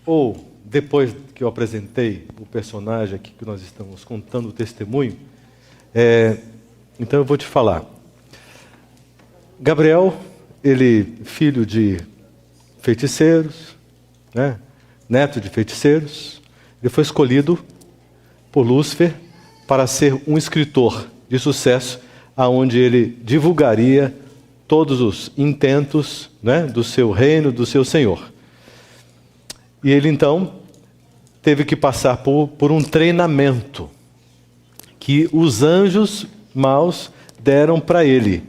ou depois que eu apresentei o personagem aqui que nós estamos contando o testemunho, então eu vou te falar. Gabriel, ele filho de feiticeiros, né? Neto de feiticeiros, ele foi escolhido por Lúcifer para ser um escritor de sucesso, aonde ele divulgaria todos os intentos, né, do seu reino, do seu Senhor. E ele então teve que passar por um treinamento que os anjos maus deram para ele.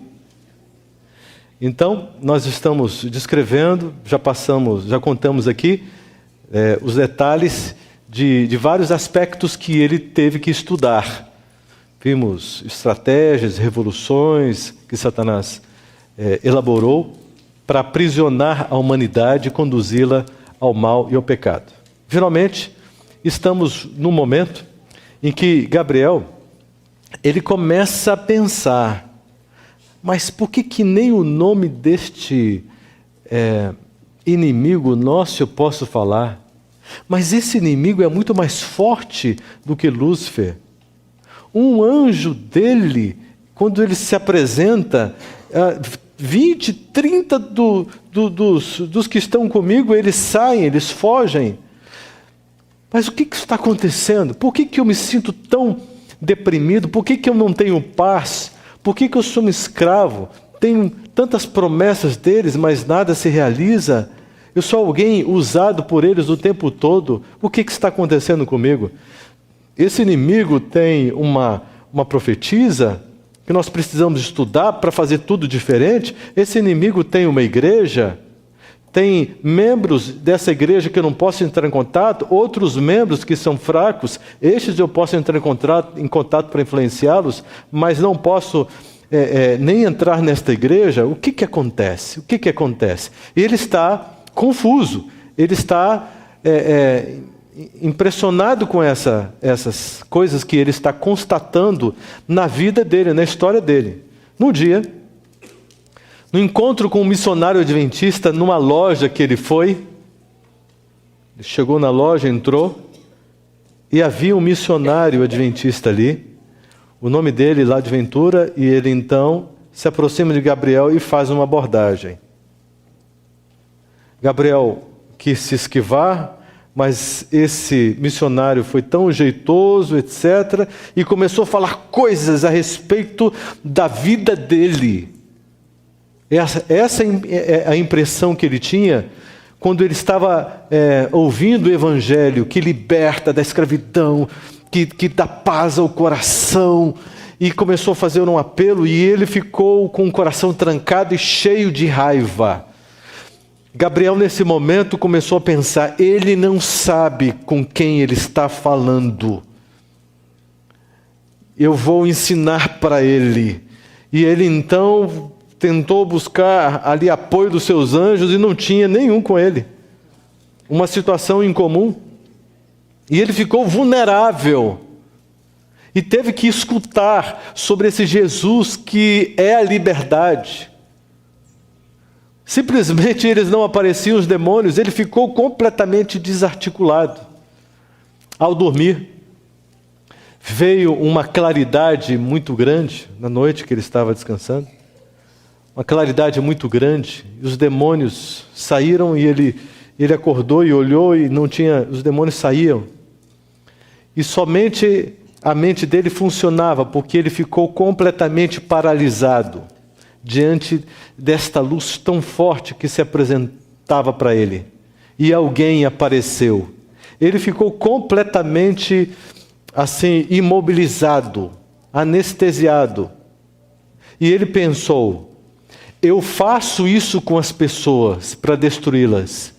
Então, nós estamos descrevendo, já contamos aqui os detalhes de vários aspectos que ele teve que estudar. Vimos estratégias, revoluções que Satanás elaborou para aprisionar a humanidade e conduzi-la ao mal e ao pecado. Finalmente, estamos num momento em que Gabriel, ele começa a pensar: mas por que nem o nome deste inimigo nosso eu posso falar? Mas esse inimigo é muito mais forte do que Lúcifer. Um anjo dele, quando ele se apresenta, 20, 30 dos que estão comigo, eles saem, eles fogem. Mas o que está acontecendo? Por que eu me sinto tão deprimido? Por que eu não tenho paz? Por que eu sou um escravo? Tenho tantas promessas deles, mas nada se realiza. Eu sou alguém usado por eles o tempo todo. O que está acontecendo comigo? Esse inimigo tem uma profetisa que nós precisamos estudar para fazer tudo diferente. Esse inimigo tem uma igreja, tem membros dessa igreja que eu não posso entrar em contato, outros membros que são fracos, estes eu posso entrar em contato para influenciá-los, mas não posso nem entrar nesta igreja. O que acontece? O que acontece? Ele está confuso, ele está impressionado com essas coisas que ele está constatando na vida dele, na história dele. No encontro com um missionário adventista, numa loja que ele foi, ele chegou na loja, entrou, e havia um missionário adventista ali, o nome dele lá de Ventura, e ele então se aproxima de Gabriel e faz uma abordagem. Gabriel quis se esquivar, mas esse missionário foi tão jeitoso, etc., e começou a falar coisas a respeito da vida dele. Essa é a impressão que ele tinha quando ele estava ouvindo o Evangelho, que liberta da escravidão, que dá paz ao coração, e começou a fazer um apelo, e ele ficou com o coração trancado e cheio de raiva. Gabriel, nesse momento, começou a pensar: ele não sabe com quem ele está falando. Eu vou ensinar para ele. E ele, então, tentou buscar ali apoio dos seus anjos e não tinha nenhum com ele. Uma situação incomum. E ele ficou vulnerável. E teve que escutar sobre esse Jesus que é a liberdade. Simplesmente eles não apareciam, os demônios, ele ficou completamente desarticulado. Ao dormir, veio uma claridade muito grande, na noite que ele estava descansando, uma claridade muito grande, e os demônios saíram, e ele acordou e olhou, e não tinha, os demônios saíam. E somente a mente dele funcionava, porque ele ficou completamente paralisado diante desta luz tão forte que se apresentava para ele. E alguém apareceu. Ele ficou completamente assim, imobilizado, anestesiado. E ele pensou: eu faço isso com as pessoas para destruí-las.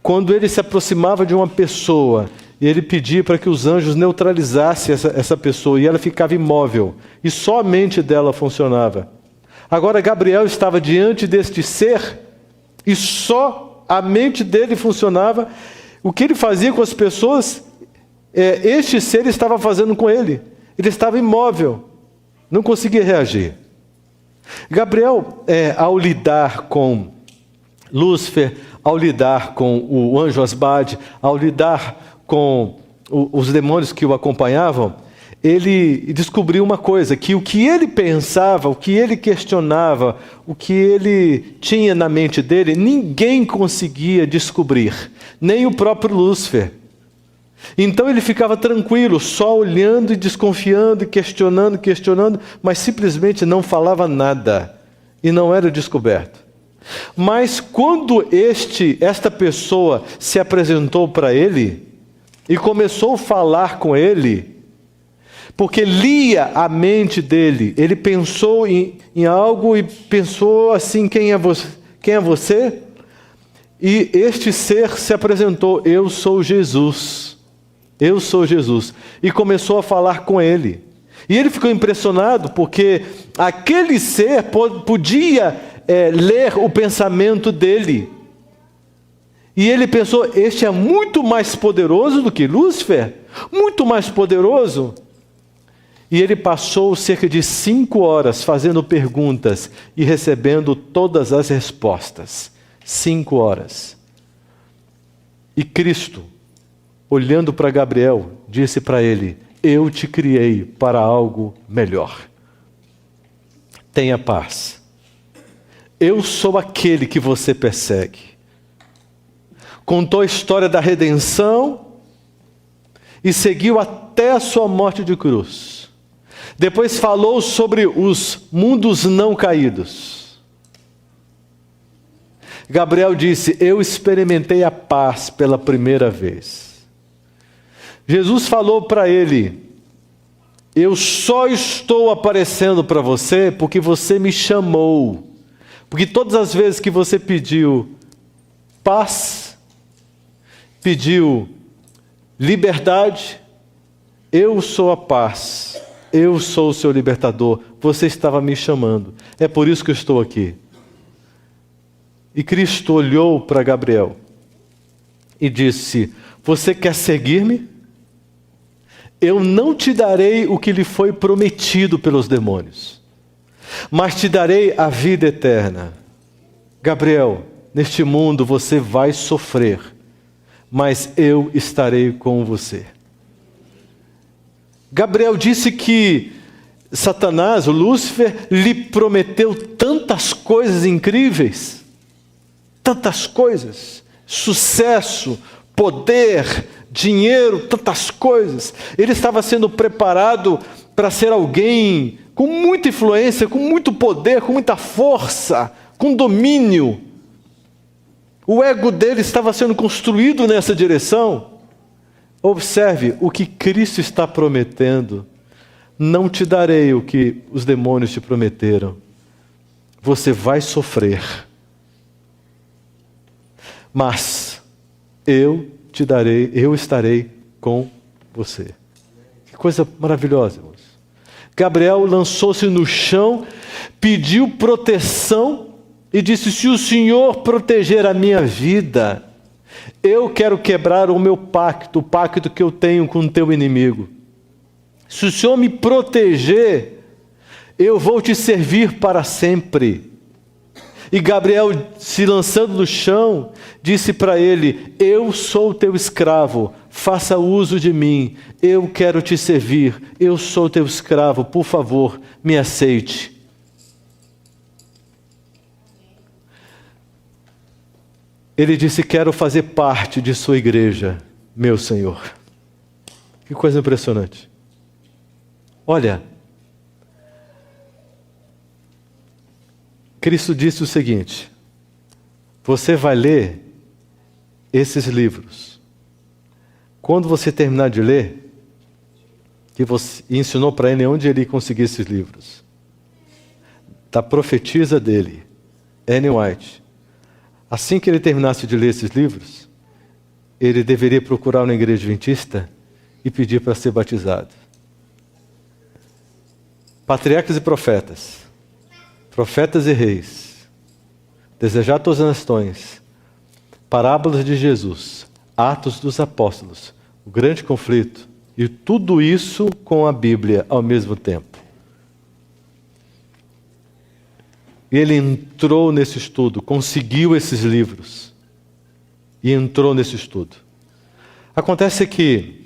Quando ele se aproximava de uma pessoa, ele pedia para que os anjos neutralizassem essa pessoa, e ela ficava imóvel, e só a mente dela funcionava. Agora Gabriel estava diante deste ser, e só a mente dele funcionava. O que ele fazia com as pessoas, este ser estava fazendo com ele. Ele estava imóvel, não conseguia reagir. Gabriel, ao lidar com Lúcifer, ao lidar com o anjo Asbade, ao lidar com os demônios que o acompanhavam, ele descobriu uma coisa, que o que ele pensava, o que ele questionava, o que ele tinha na mente dele, ninguém conseguia descobrir, nem o próprio Lúcifer. Então ele ficava tranquilo, só olhando e desconfiando, e questionando, mas simplesmente não falava nada, e não era descoberto. Mas quando esta pessoa se apresentou para ele, e começou a falar com ele, porque lia a mente dele, ele pensou em algo e pensou assim: quem é você? Quem é você? E este ser se apresentou: eu sou Jesus, eu sou Jesus. E começou a falar com ele. E ele ficou impressionado, porque aquele ser podia ler o pensamento dele. E ele pensou: este é muito mais poderoso do que Lúcifer, muito mais poderoso. E ele passou cerca de 5 horas fazendo perguntas e recebendo todas as respostas. 5 horas. E Cristo, olhando para Gabriel, disse para ele: eu te criei para algo melhor. Tenha paz. Eu sou aquele que você persegue. Contou a história da redenção e seguiu até a sua morte de cruz. Depois falou sobre os mundos não caídos. Gabriel disse: eu experimentei a paz pela primeira vez. Jesus falou para ele: eu só estou aparecendo para você porque você me chamou. Porque todas as vezes que você pediu paz, pediu liberdade, eu sou a paz, eu sou o seu libertador, você estava me chamando, é por isso que eu estou aqui. E Cristo olhou para Gabriel e disse: você quer seguir-me? Eu não te darei o que lhe foi prometido pelos demônios, mas te darei a vida eterna. Gabriel, neste mundo você vai sofrer, mas eu estarei com você. Gabriel disse que Satanás, o Lúcifer, lhe prometeu tantas coisas incríveis, tantas coisas, sucesso, poder, dinheiro, tantas coisas. Ele estava sendo preparado para ser alguém com muita influência, com muito poder, com muita força, com domínio. O ego dele estava sendo construído nessa direção. Observe o que Cristo está prometendo. Não te darei o que os demônios te prometeram. Você vai sofrer, mas eu te darei, eu estarei com você. Que coisa maravilhosa, irmãos. Gabriel lançou-se no chão, pediu proteção e disse: se o Senhor proteger a minha vida, eu quero quebrar o meu pacto, o pacto que eu tenho com o teu inimigo. Se o Senhor me proteger, eu vou te servir para sempre. E Gabriel, se lançando no chão, disse para ele: eu sou teu escravo, faça uso de mim, eu quero te servir, eu sou teu escravo, por favor, me aceite. Ele disse: quero fazer parte de sua igreja, meu Senhor. Que coisa impressionante. Olha, Cristo disse o seguinte: você vai ler esses livros. Quando você terminar de ler, que você ensinou para ele onde ele conseguir esses livros, da profetisa dele, Ellen White. Assim que ele terminasse de ler esses livros, ele deveria procurar uma igreja adventista e pedir para ser batizado. Patriarcas e profetas, profetas e reis, desejar todas as nações, parábolas de Jesus, Atos dos Apóstolos, o grande conflito, e tudo isso com a Bíblia ao mesmo tempo. E ele entrou nesse estudo, conseguiu esses livros e entrou nesse estudo. Acontece que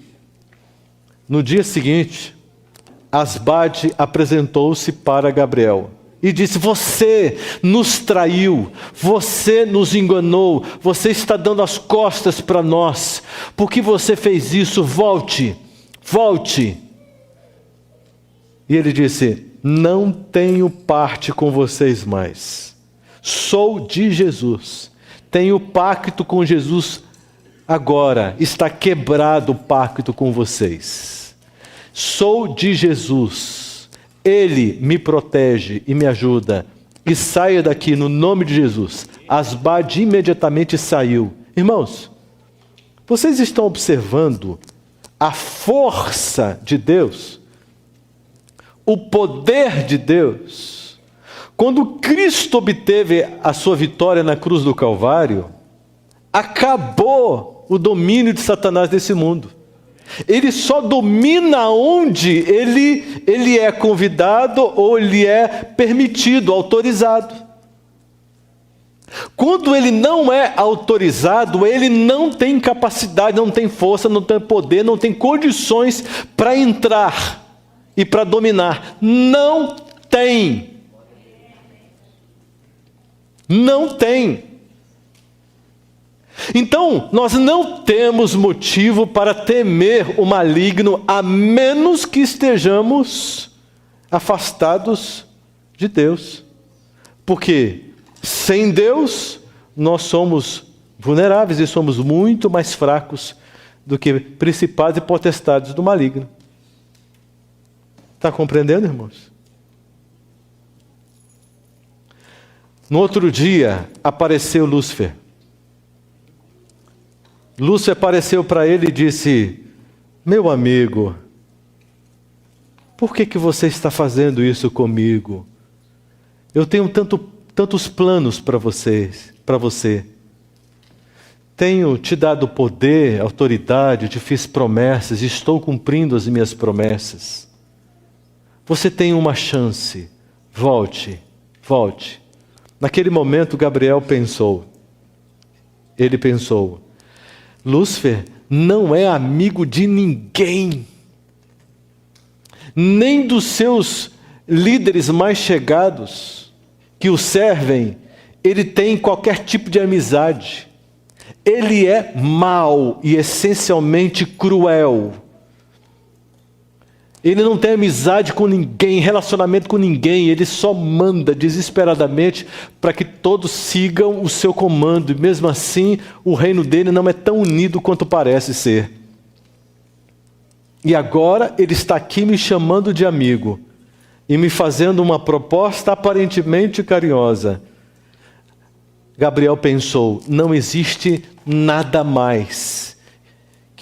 no dia seguinte, Asbade apresentou-se para Gabriel e disse: você nos traiu, você nos enganou, você está dando as costas para nós. Por que você fez isso? Volte, volte. E ele disse: não tenho parte com vocês mais. Sou de Jesus. Tenho pacto com Jesus agora. Está quebrado o pacto com vocês. Sou de Jesus. Ele me protege e me ajuda. E saia daqui no nome de Jesus. Asbade imediatamente saiu. Irmãos, vocês estão observando a força de Deus? O poder de Deus? Quando Cristo obteve a sua vitória na cruz do Calvário, acabou o domínio de Satanás desse mundo. Ele só domina onde ele é convidado ou ele é permitido, autorizado. Quando ele não é autorizado, ele não tem capacidade, não tem força, não tem poder, não tem condições para entrar e para dominar. Não tem. Não tem. Então, nós não temos motivo para temer o maligno, a menos que estejamos afastados de Deus. Porque sem Deus, nós somos vulneráveis e somos muito mais fracos do que principados e potestades do maligno. Está compreendendo, irmãos? No outro dia, apareceu Lúcifer. Lúcifer apareceu para ele e disse: meu amigo, por que você está fazendo isso comigo? Eu tenho tantos planos para você. Tenho te dado poder, autoridade, te fiz promessas, estou cumprindo as minhas promessas. Você tem uma chance, volte. Naquele momento, Gabriel pensou. Ele pensou: Lúcifer não é amigo de ninguém, nem dos seus líderes mais chegados que o servem. Ele tem qualquer tipo de amizade. Ele é mau e essencialmente cruel. Ele não tem amizade com ninguém, relacionamento com ninguém. Ele só manda desesperadamente para que todos sigam o seu comando. E mesmo assim, o reino dele não é tão unido quanto parece ser. E agora ele está aqui me chamando de amigo e me fazendo uma proposta aparentemente carinhosa. Gabriel pensou: não existe nada mais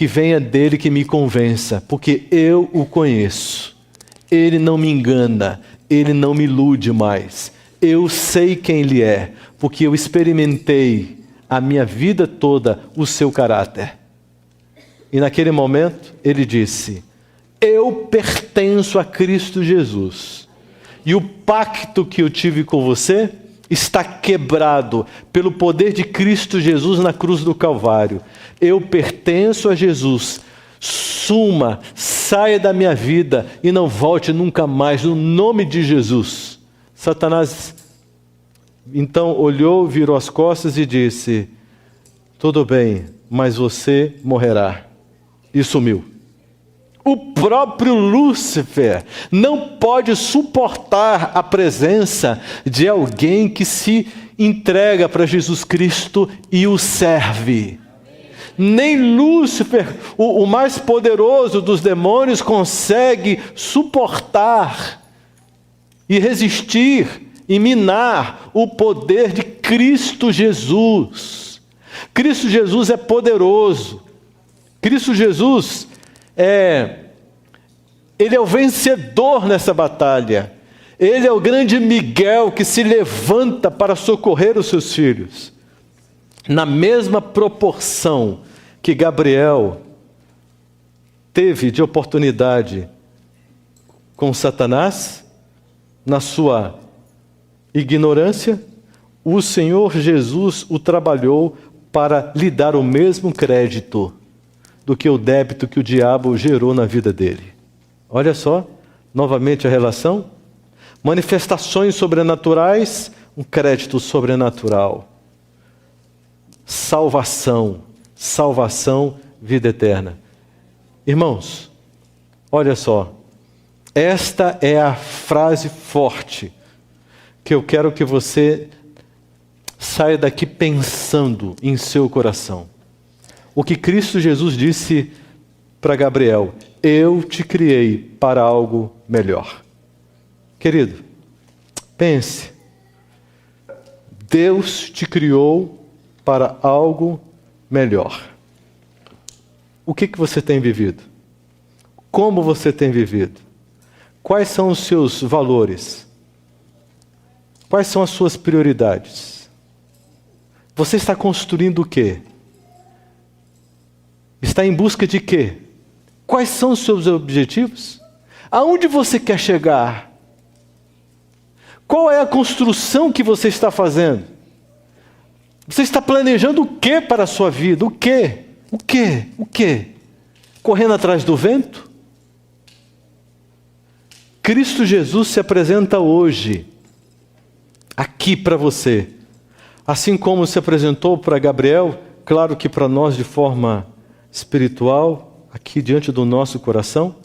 que venha dele que me convença, porque eu o conheço. Ele não me engana, ele não me ilude mais. Eu sei quem ele é, porque eu experimentei a minha vida toda o seu caráter. E naquele momento ele disse: eu pertenço a Cristo Jesus. E o pacto que eu tive com você está quebrado pelo poder de Cristo Jesus na cruz do Calvário. Eu pertenço a Jesus. Suma, saia da minha vida e não volte nunca mais, no nome de Jesus. Satanás então olhou, virou as costas e disse: tudo bem, mas você morrerá. E sumiu. O próprio Lúcifer não pode suportar a presença de alguém que se entrega para Jesus Cristo e o serve. Nem Lúcifer, o mais poderoso dos demônios, consegue suportar e resistir e minar o poder de Cristo Jesus. Cristo Jesus é poderoso. Cristo Jesus ele é o vencedor nessa batalha. Ele é o grande Miguel que se levanta para socorrer os seus filhos. Na mesma proporção que Gabriel teve de oportunidade com Satanás, na sua ignorância, o Senhor Jesus o trabalhou para lhe dar o mesmo crédito do que o débito que o diabo gerou na vida dele. Olha só, novamente a relação. Manifestações sobrenaturais, um crédito sobrenatural. Salvação, vida eterna. Irmãos, olha só, esta é a frase forte que eu quero que você saia daqui pensando em seu coração. O que Cristo Jesus disse para Gabriel: eu te criei para algo melhor. Querido, pense. Deus te criou para algo melhor. O que você tem vivido? Como você tem vivido? Quais são os seus valores? Quais são as suas prioridades? Você está construindo o quê? Está em busca de quê? Quais são os seus objetivos? Aonde você quer chegar? Qual é a construção que você está fazendo? Você está planejando o que para a sua vida? O quê? O quê? O quê? Correndo atrás do vento? Cristo Jesus se apresenta hoje, aqui para você. Assim como se apresentou para Gabriel, claro que para nós de forma espiritual, aqui diante do nosso coração,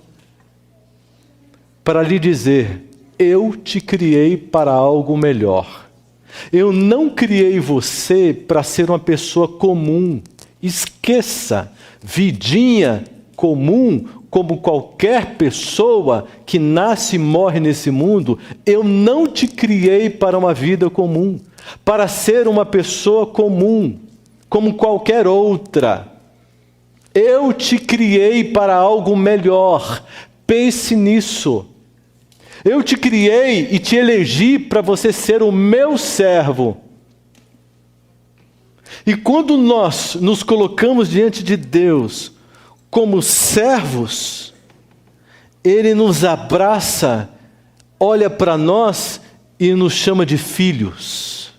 para lhe dizer: eu te criei para algo melhor. Eu não criei você para ser uma pessoa comum. Esqueça vidinha comum, como qualquer pessoa que nasce e morre nesse mundo. Eu não te criei para uma vida comum, para ser uma pessoa comum, como qualquer outra. Eu te criei para algo melhor. Pense nisso. Eu te criei e te elegi para você ser o meu servo. E quando nós nos colocamos diante de Deus como servos, Ele nos abraça, olha para nós e nos chama de filhos.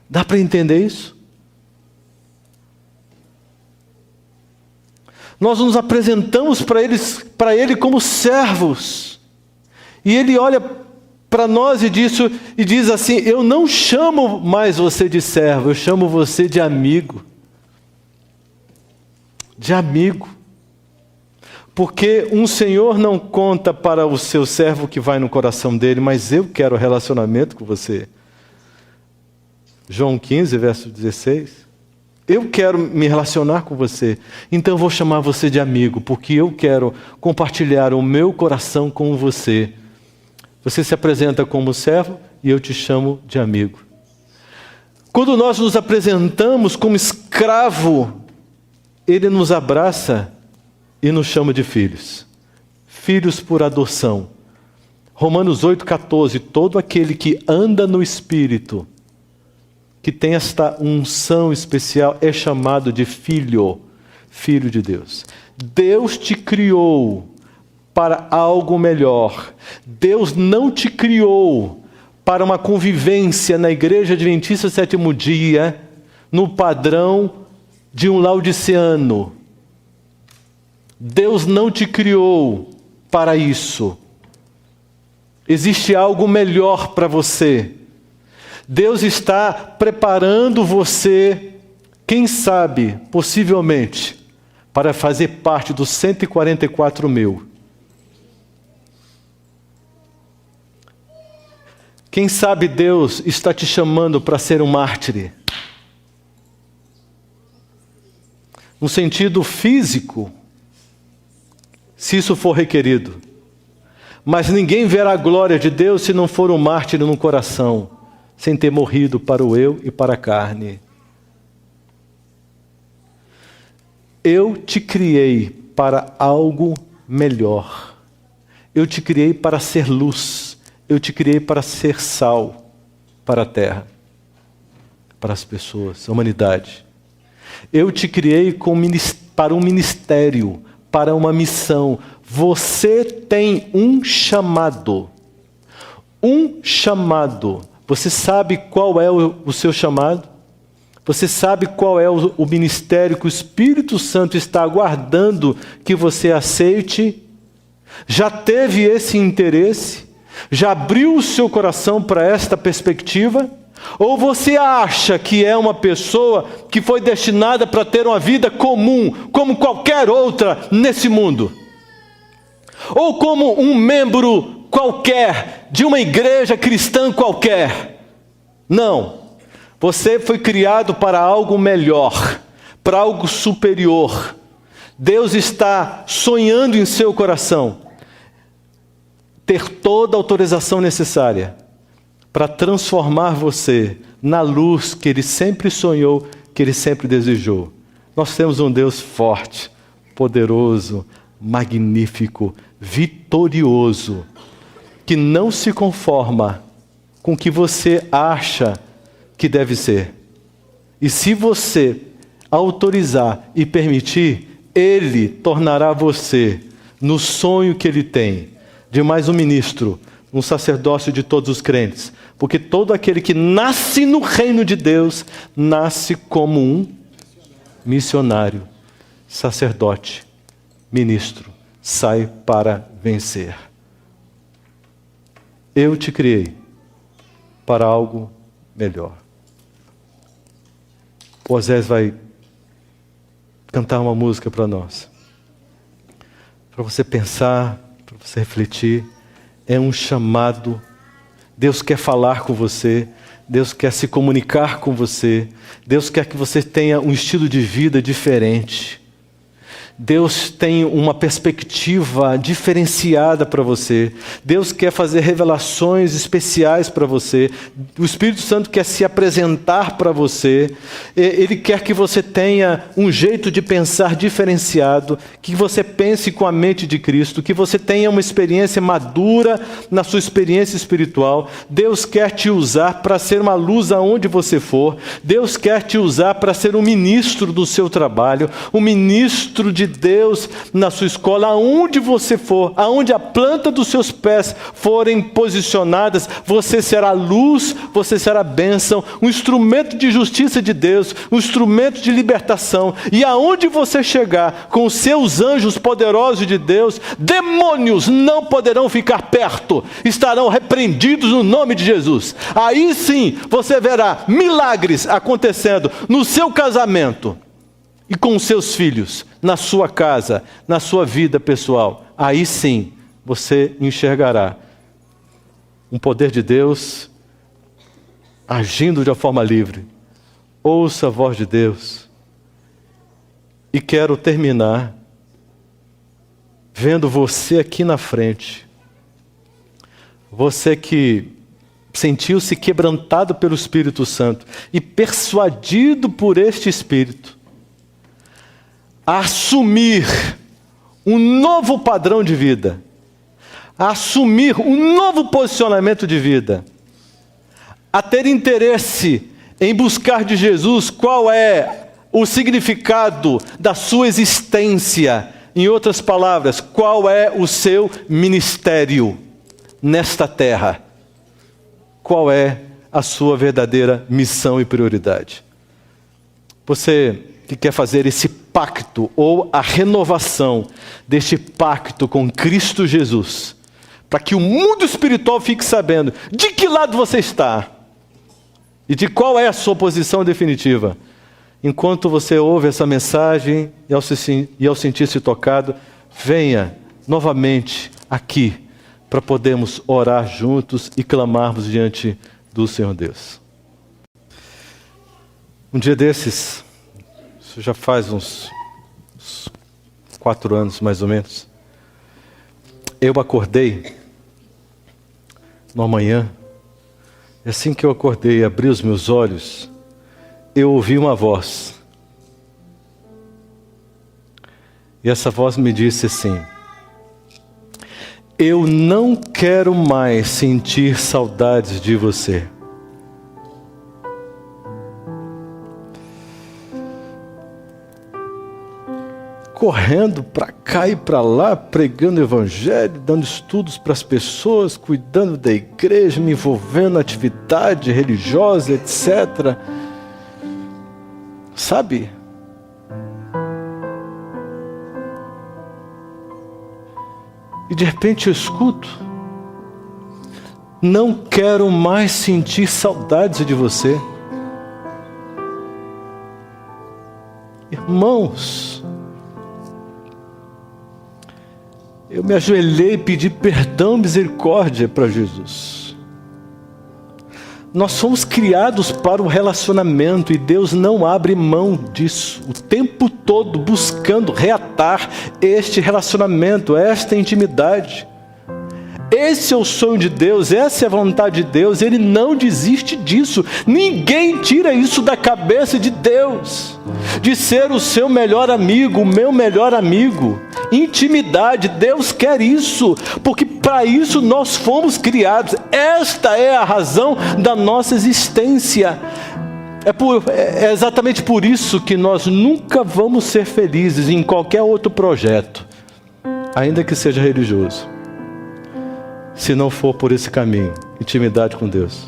Dá para entender isso? Nós nos apresentamos para Ele como servos. E Ele olha para nós e diz assim: eu não chamo mais você de servo, eu chamo você de amigo. De amigo. Porque um senhor não conta para o seu servo que vai no coração dele, mas eu quero relacionamento com você. João 15, verso 16. Eu quero me relacionar com você, então eu vou chamar você de amigo, porque eu quero compartilhar o meu coração com você. Você se apresenta como servo e eu te chamo de amigo. Quando nós nos apresentamos como escravo, Ele nos abraça e nos chama de filhos. Filhos por adoção. Romanos 8,14. Todo aquele que anda no Espírito, que tem esta unção especial, é chamado de filho, filho de Deus. Deus te criou para algo melhor. Deus não te criou para uma convivência na Igreja Adventista Sétimo Dia, no padrão de um laodiceano. Deus não te criou para isso. Existe algo melhor para você. Deus está preparando você, quem sabe, possivelmente, para fazer parte dos 144 mil. Quem sabe Deus está te chamando para ser um mártir. No sentido físico, se isso for requerido. Mas ninguém verá a glória de Deus se não for um mártir no coração, sem ter morrido para o eu e para a carne. Eu te criei para algo melhor. Eu te criei para ser luz. Eu te criei para ser sal para a terra, para as pessoas, a humanidade. Eu te criei para um ministério, para uma missão. Você tem um chamado. Um chamado. Você sabe qual é o seu chamado? Você sabe qual é o ministério que o Espírito Santo está aguardando que você aceite? Já teve esse interesse? Já abriu o seu coração para esta perspectiva? Ou você acha que é uma pessoa que foi destinada para ter uma vida comum, como qualquer outra nesse mundo? Ou como um membro qualquer, de uma igreja cristã qualquer? Não. Você foi criado para algo melhor, para algo superior. Deus está sonhando em seu coração ter toda a autorização necessária para transformar você na luz que Ele sempre sonhou, que Ele sempre desejou. Nós temos um Deus forte, poderoso, magnífico, vitorioso, que não se conforma com o que você acha que deve ser. E se você autorizar e permitir, Ele tornará você no sonho que Ele tem, de mais um ministro, um sacerdócio de todos os crentes. Porque todo aquele que nasce no reino de Deus, nasce como um missionário, sacerdote, ministro, sai para vencer. Eu te criei para algo melhor. O Osés vai cantar uma música para nós. Para você pensar, para você refletir. É um chamado. Deus quer falar com você. Deus quer se comunicar com você. Deus quer que você tenha um estilo de vida diferente. Deus tem uma perspectiva diferenciada para você. Deus quer fazer revelações especiais para você. O Espírito Santo quer se apresentar para você. Ele quer que você tenha um jeito de pensar diferenciado, que você pense com a mente de Cristo, que você tenha uma experiência madura na sua experiência espiritual. Deus quer te usar para ser uma luz aonde você for. Deus quer te usar para ser um ministro do seu trabalho, um ministro de Deus na sua escola, aonde você for, aonde a planta dos seus pés forem posicionadas, você será luz, você será bênção, um instrumento de justiça de Deus, um instrumento de libertação. E aonde você chegar com os seus anjos poderosos de Deus, demônios não poderão ficar perto, estarão repreendidos no nome de Jesus. Aí sim você verá milagres acontecendo no seu casamento e com os seus filhos, na sua casa, na sua vida pessoal. Aí sim, você enxergará um poder de Deus agindo de uma forma livre. Ouça a voz de Deus. E quero terminar vendo você aqui na frente. Você que sentiu-se quebrantado pelo Espírito Santo e persuadido por este Espírito a assumir um novo padrão de vida, a assumir um novo posicionamento de vida, a ter interesse em buscar de Jesus qual é o significado da sua existência. Em outras palavras, qual é o seu ministério nesta terra? Qual é a sua verdadeira missão e prioridade? Você que quer fazer esse pacto, ou a renovação deste pacto com Cristo Jesus, para que o mundo espiritual fique sabendo de que lado você está e de qual é a sua posição definitiva. Enquanto você ouve essa mensagem e ao sentir-se tocado, venha novamente aqui para podermos orar juntos e clamarmos diante do Senhor Deus. Um dia desses, isso já faz uns 4 anos mais ou menos, eu acordei numa manhã, e assim que eu acordei e abri os meus olhos, eu ouvi uma voz. E essa voz me disse assim: eu não quero mais sentir saudades de você. Correndo para cá e para lá, pregando o evangelho, dando estudos para as pessoas, cuidando da igreja, me envolvendo na atividade religiosa, etc. Sabe? E de repente eu escuto: não quero mais sentir saudades de você. Irmãos, eu me ajoelhei e pedi perdão, misericórdia para Jesus. Nós somos criados para o relacionamento e Deus não abre mão disso. O tempo todo buscando reatar este relacionamento, esta intimidade. Esse é o sonho de Deus, essa é a vontade de Deus, Ele não desiste disso. Ninguém tira isso da cabeça de Deus, de ser o seu melhor amigo, o meu melhor amigo. Intimidade, Deus quer isso, porque para isso nós fomos criados. Esta é a razão da nossa existência. É exatamente por isso que nós nunca vamos ser felizes em qualquer outro projeto, ainda que seja religioso, se não for por esse caminho, intimidade com Deus.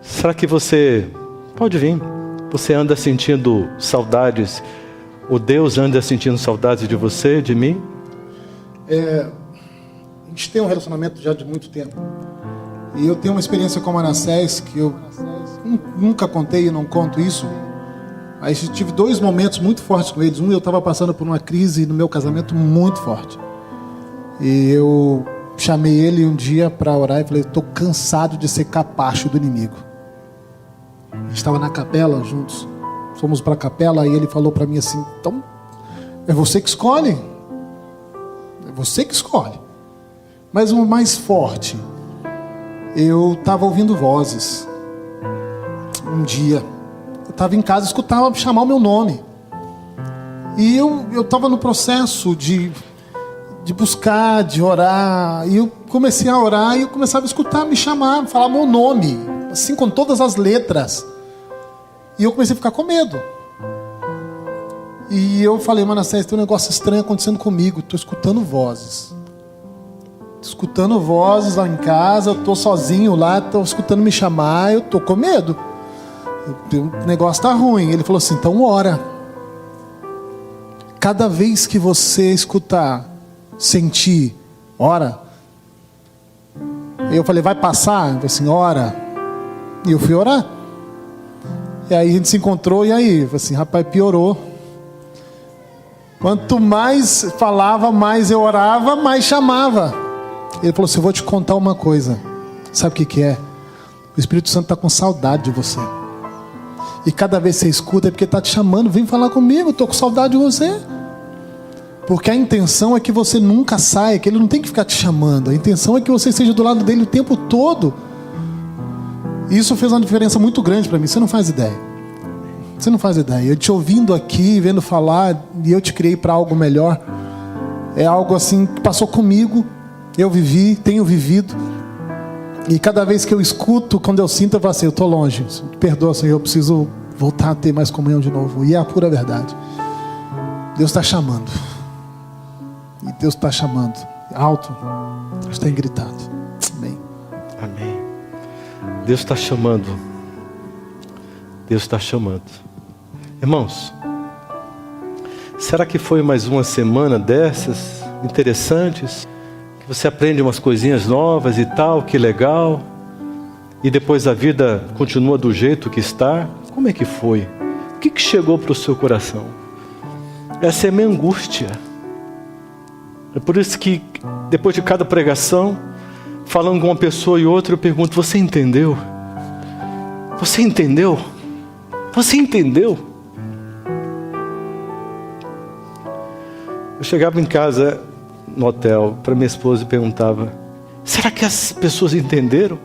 Será que você pode vir? Você anda sentindo saudades? O Deus anda sentindo saudades de você, de mim? A gente tem um relacionamento já de muito tempo. E eu tenho uma experiência com o Manassés que eu nunca contei e não conto isso. Mas eu tive 2 momentos muito fortes com eles. Eu estava passando por uma crise no meu casamento muito forte. E eu chamei ele um dia para orar e falei: estou cansado de ser capacho do inimigo. A gente estava na capela juntos. fomos para a capela, e ele falou para mim assim: então, é você que escolhe. É você que escolhe. Mas o mais forte, eu estava ouvindo vozes. Um dia, eu estava em casa, escutava chamar o meu nome. E eu estava no processo de buscar, de orar. E eu comecei a orar e eu começava a escutar, me chamar, falar meu nome, assim, com todas as letras. E eu comecei a ficar com medo. E eu falei: Manassés, tem um negócio estranho acontecendo comigo. Estou escutando vozes. Escutando vozes lá em casa, eu estou sozinho lá, estou escutando me chamar, eu estou com medo. O negócio está ruim. Ele falou assim: então ora. Cada vez que você escutar, sentir, ora. Eu falei: vai passar? Ele falou assim: ora. E eu fui orar. E aí a gente se encontrou, e aí? Eu falei assim: rapaz, piorou. Quanto mais falava, mais eu orava, mais chamava. Ele falou assim: eu vou te contar uma coisa. Sabe o que é? O Espírito Santo está com saudade de você. E cada vez que você escuta é porque está te chamando. Vem falar comigo, estou com saudade de você. Porque a intenção é que você nunca saia, que ele não tem que ficar te chamando. A intenção é que você esteja do lado dele o tempo todo. E isso fez uma diferença muito grande para mim. Você não faz ideia. Você não faz ideia. Eu te ouvindo aqui, vendo falar, e eu te criei para algo melhor. É algo assim que passou comigo. Eu vivi, tenho vivido. E cada vez que eu escuto, quando eu sinto, eu falo assim: eu estou longe. Perdoa, Senhor, eu preciso voltar a ter mais comunhão de novo. E é a pura verdade. Deus está chamando. E Deus está chamando. Alto. Deus tem gritado. Amém. Amém. Deus está chamando. Deus está chamando. Irmãos, será que foi mais uma semana dessas interessantes? Que você aprende umas coisinhas novas e tal, que legal. E depois a vida continua do jeito que está? Como é que foi? O que chegou para o seu coração? Essa é a minha angústia. É por isso que depois de cada pregação, falando com uma pessoa e outra, eu pergunto: você entendeu? Você entendeu? Você entendeu? Eu chegava em casa, no hotel, para minha esposa e perguntava: será que as pessoas entenderam?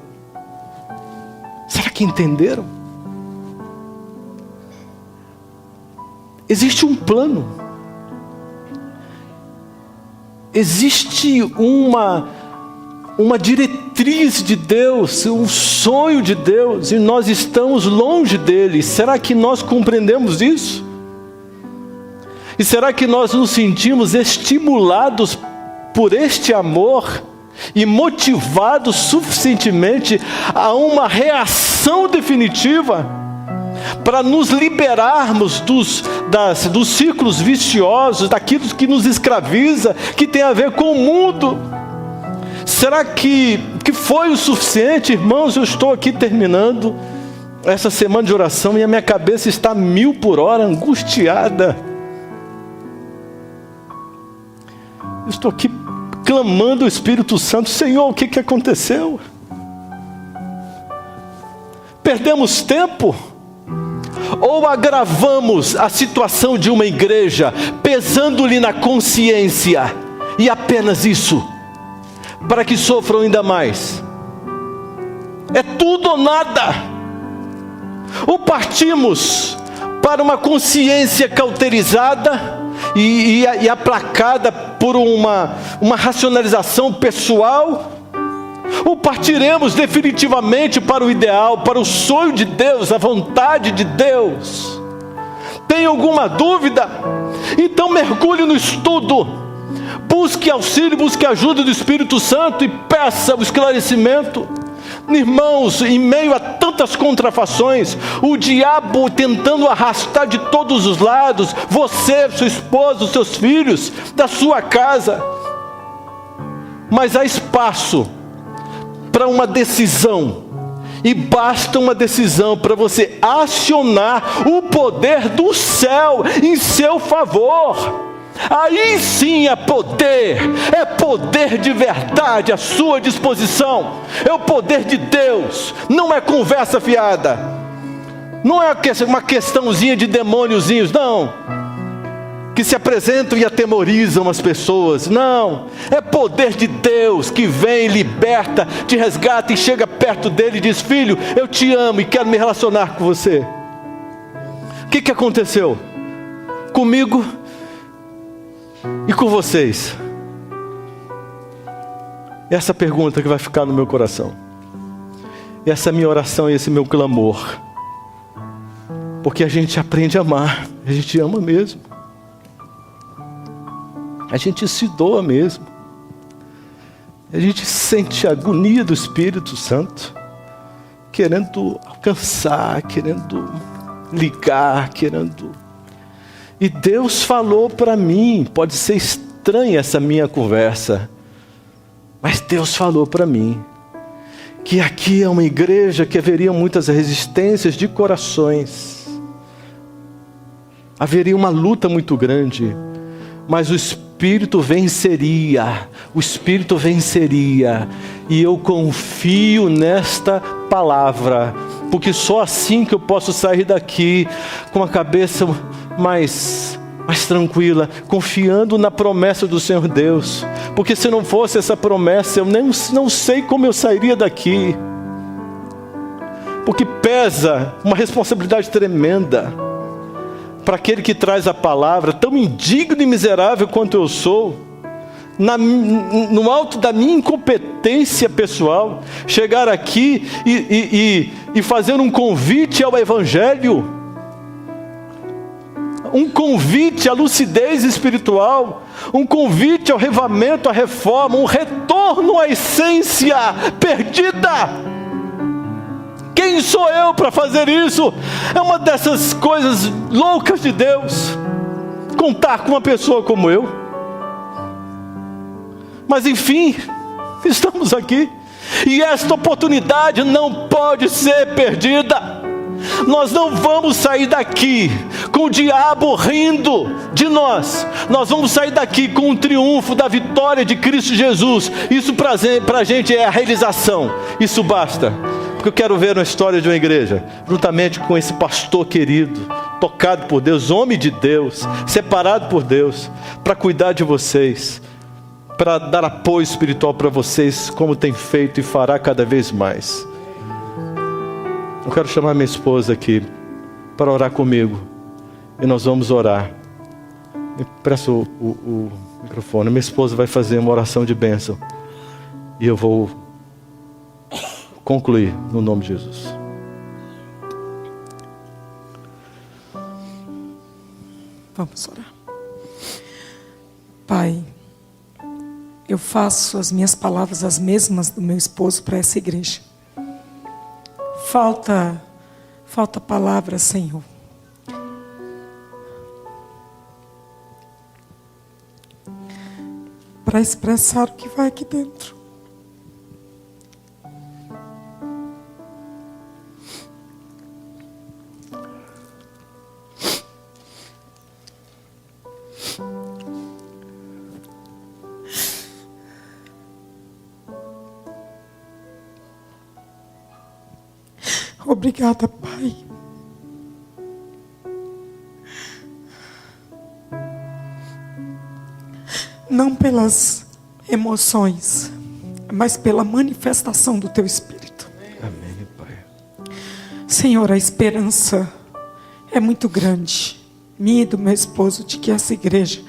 Será que entenderam? Existe um plano. Existe uma diretriz de Deus, um sonho de Deus, e nós estamos longe dele. Será que nós compreendemos isso? E será que nós nos sentimos estimulados por este amor e motivados suficientemente a uma reação definitiva para nos liberarmos dos ciclos viciosos, daquilo que nos escraviza, que tem a ver com o mundo? Será que foi o suficiente? Irmãos, eu estou aqui terminando essa semana de oração e a minha cabeça está 1000 por hora, angustiada. Eu estou aqui clamando ao Espírito Santo: Senhor, o que aconteceu? Perdemos tempo? Ou agravamos a situação de uma igreja, pesando-lhe na consciência, e apenas isso, para que sofram ainda mais? É tudo ou nada. Ou partimos para uma consciência cauterizada e aplacada por uma racionalização pessoal, ou partiremos definitivamente para o ideal, para o sonho de Deus, a vontade de Deus? Tem alguma dúvida? Então mergulhe no estudo, busque auxílio, busque ajuda do Espírito Santo e peça o esclarecimento. Irmãos, em meio a tantas contrafações, o diabo tentando arrastar de todos os lados, você, sua esposa, seus filhos, da sua casa, mas há espaço para uma decisão, e basta uma decisão para você acionar o poder do céu em seu favor. Aí sim é poder de verdade à sua disposição, é o poder de Deus, não é conversa fiada, Não é uma questãozinha de demôniozinhos, não, que se apresentam e atemorizam as pessoas. Não, é poder de Deus que vem, liberta, te resgata e chega perto dele e diz: filho, eu te amo e quero me relacionar com você. O que aconteceu comigo e com vocês? Essa pergunta que vai ficar no meu coração. Essa é a minha oração e esse é o meu clamor. Porque a gente aprende a amar, a gente ama mesmo. A gente se doa mesmo. A gente sente a agonia do Espírito Santo, querendo alcançar, querendo ligar, querendo... E Deus falou para mim, pode ser estranha essa minha conversa, mas Deus falou para mim, que aqui é uma igreja que haveria muitas resistências de corações, haveria uma luta muito grande, mas o Espírito venceria, e eu confio nesta palavra, porque só assim que eu posso sair daqui com a cabeça mais tranquila, confiando na promessa do Senhor Deus, porque se não fosse essa promessa, eu não sei como eu sairia daqui, porque pesa uma responsabilidade tremenda, para aquele que traz a palavra, tão indigno e miserável quanto eu sou, no alto da minha incompetência pessoal, chegar aqui e fazer um convite ao Evangelho, um convite à lucidez espiritual, um convite ao revivamento, à reforma, um retorno à essência perdida. Quem sou eu para fazer isso? É uma dessas coisas loucas de Deus, contar com uma pessoa como eu. Mas enfim, estamos aqui, e esta oportunidade não pode ser perdida. Nós não vamos sair daqui com o diabo rindo de nós. Nós vamos sair daqui com o triunfo da vitória de Cristo Jesus. Isso para a gente é a realização. Isso basta. Porque eu quero ver uma história de uma igreja, juntamente com esse pastor querido, tocado por Deus, homem de Deus, separado por Deus, para cuidar de vocês, para dar apoio espiritual para vocês, como tem feito e fará cada vez mais. Eu quero chamar minha esposa aqui para orar comigo, e nós vamos orar. Me presta o microfone. Minha esposa vai fazer uma oração de bênção, e eu vou concluir no nome de Jesus. Vamos orar. Pai, eu faço as minhas palavras as mesmas do meu esposo para essa igreja. Falta palavra, Senhor. Para expressar o que vai aqui dentro. Obrigada, Pai. Não pelas emoções, mas pela manifestação do Teu Espírito. Amém, Pai. Senhor, a esperança é muito grande, minha e do meu esposo, de que essa igreja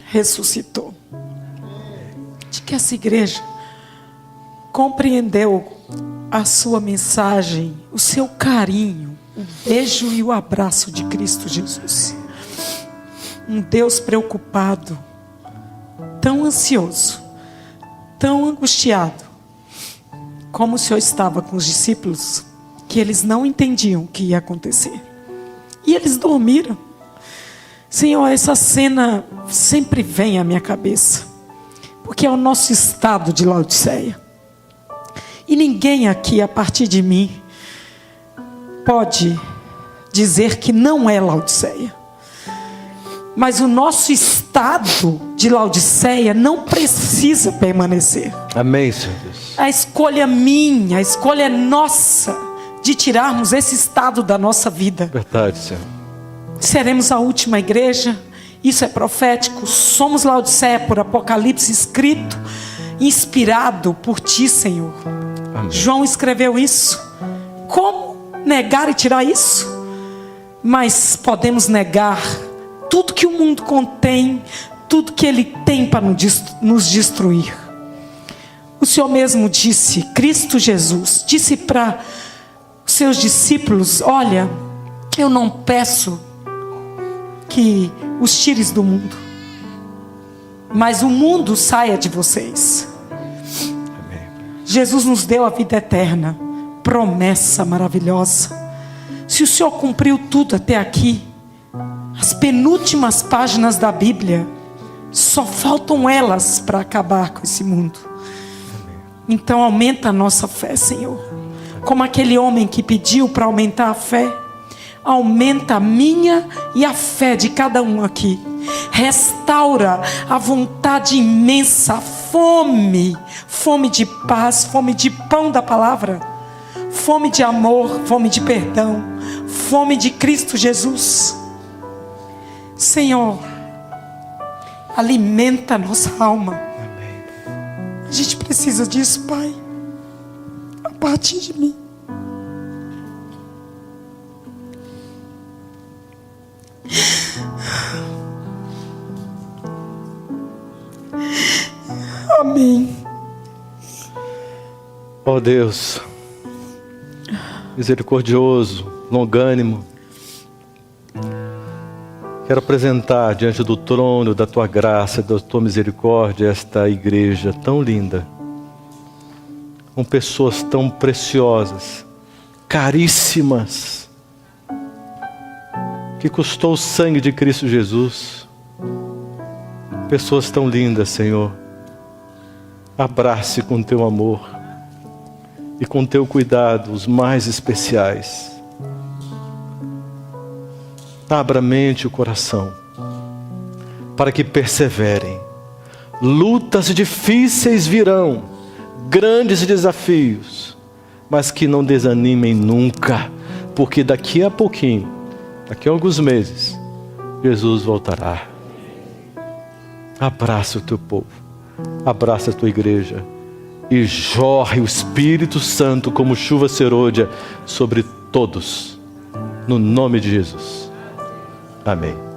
ressuscitou. De que essa igreja compreendeu a sua mensagem, o seu carinho, o beijo e o abraço de Cristo Jesus. Um Deus preocupado, tão ansioso, tão angustiado, como o Senhor estava com os discípulos, que eles não entendiam o que ia acontecer. E eles dormiram. Senhor, essa cena sempre vem à minha cabeça, porque é o nosso estado de Laodiceia. E ninguém aqui, a partir de mim, pode dizer que não é Laodiceia. Mas o nosso estado de Laodiceia não precisa permanecer. Amém, Senhor Deus. A escolha minha, a escolha nossa, de tirarmos esse estado da nossa vida. Verdade, Senhor. Seremos a última igreja. Isso é profético. Somos Laodiceia por Apocalipse, escrito, inspirado por Ti, Senhor. Amém. João escreveu isso. Como negar e tirar isso? Mas podemos negar tudo que o mundo contém, tudo que ele tem para nos destruir. O Senhor mesmo disse, Cristo Jesus, disse para os seus discípulos, olha, eu não peço que os tires do mundo, mas o mundo saia de vocês. Amém. Jesus nos deu a vida eterna, promessa maravilhosa. Se o Senhor cumpriu tudo até aqui, as penúltimas páginas da Bíblia, só faltam elas para acabar com esse mundo. Então aumenta a nossa fé, Senhor. Como aquele homem que pediu para aumentar a fé, aumenta a minha e a fé de cada um aqui. Restaura a vontade imensa, a fome de paz, fome de pão da palavra, fome de amor, fome de perdão, fome de Cristo Jesus. Senhor, alimenta a nossa alma. A gente precisa disso, Pai, a partir de mim. Amém. Ó Deus, misericordioso, longânimo, quero apresentar diante do trono da Tua graça, da Tua misericórdia, esta igreja tão linda, com pessoas tão preciosas, caríssimas, que custou o sangue de Cristo Jesus. Pessoas tão lindas, Senhor. Abrace com Teu amor e com Teu cuidado os mais especiais. Abra a mente e o coração para que perseverem. Lutas difíceis virão, grandes desafios, mas que não desanimem nunca, porque daqui a pouquinho, daqui a alguns meses, Jesus voltará. Abraça o Teu povo, abraça a Tua igreja e jorre o Espírito Santo como chuva serôdia sobre todos, no nome de Jesus. Amém.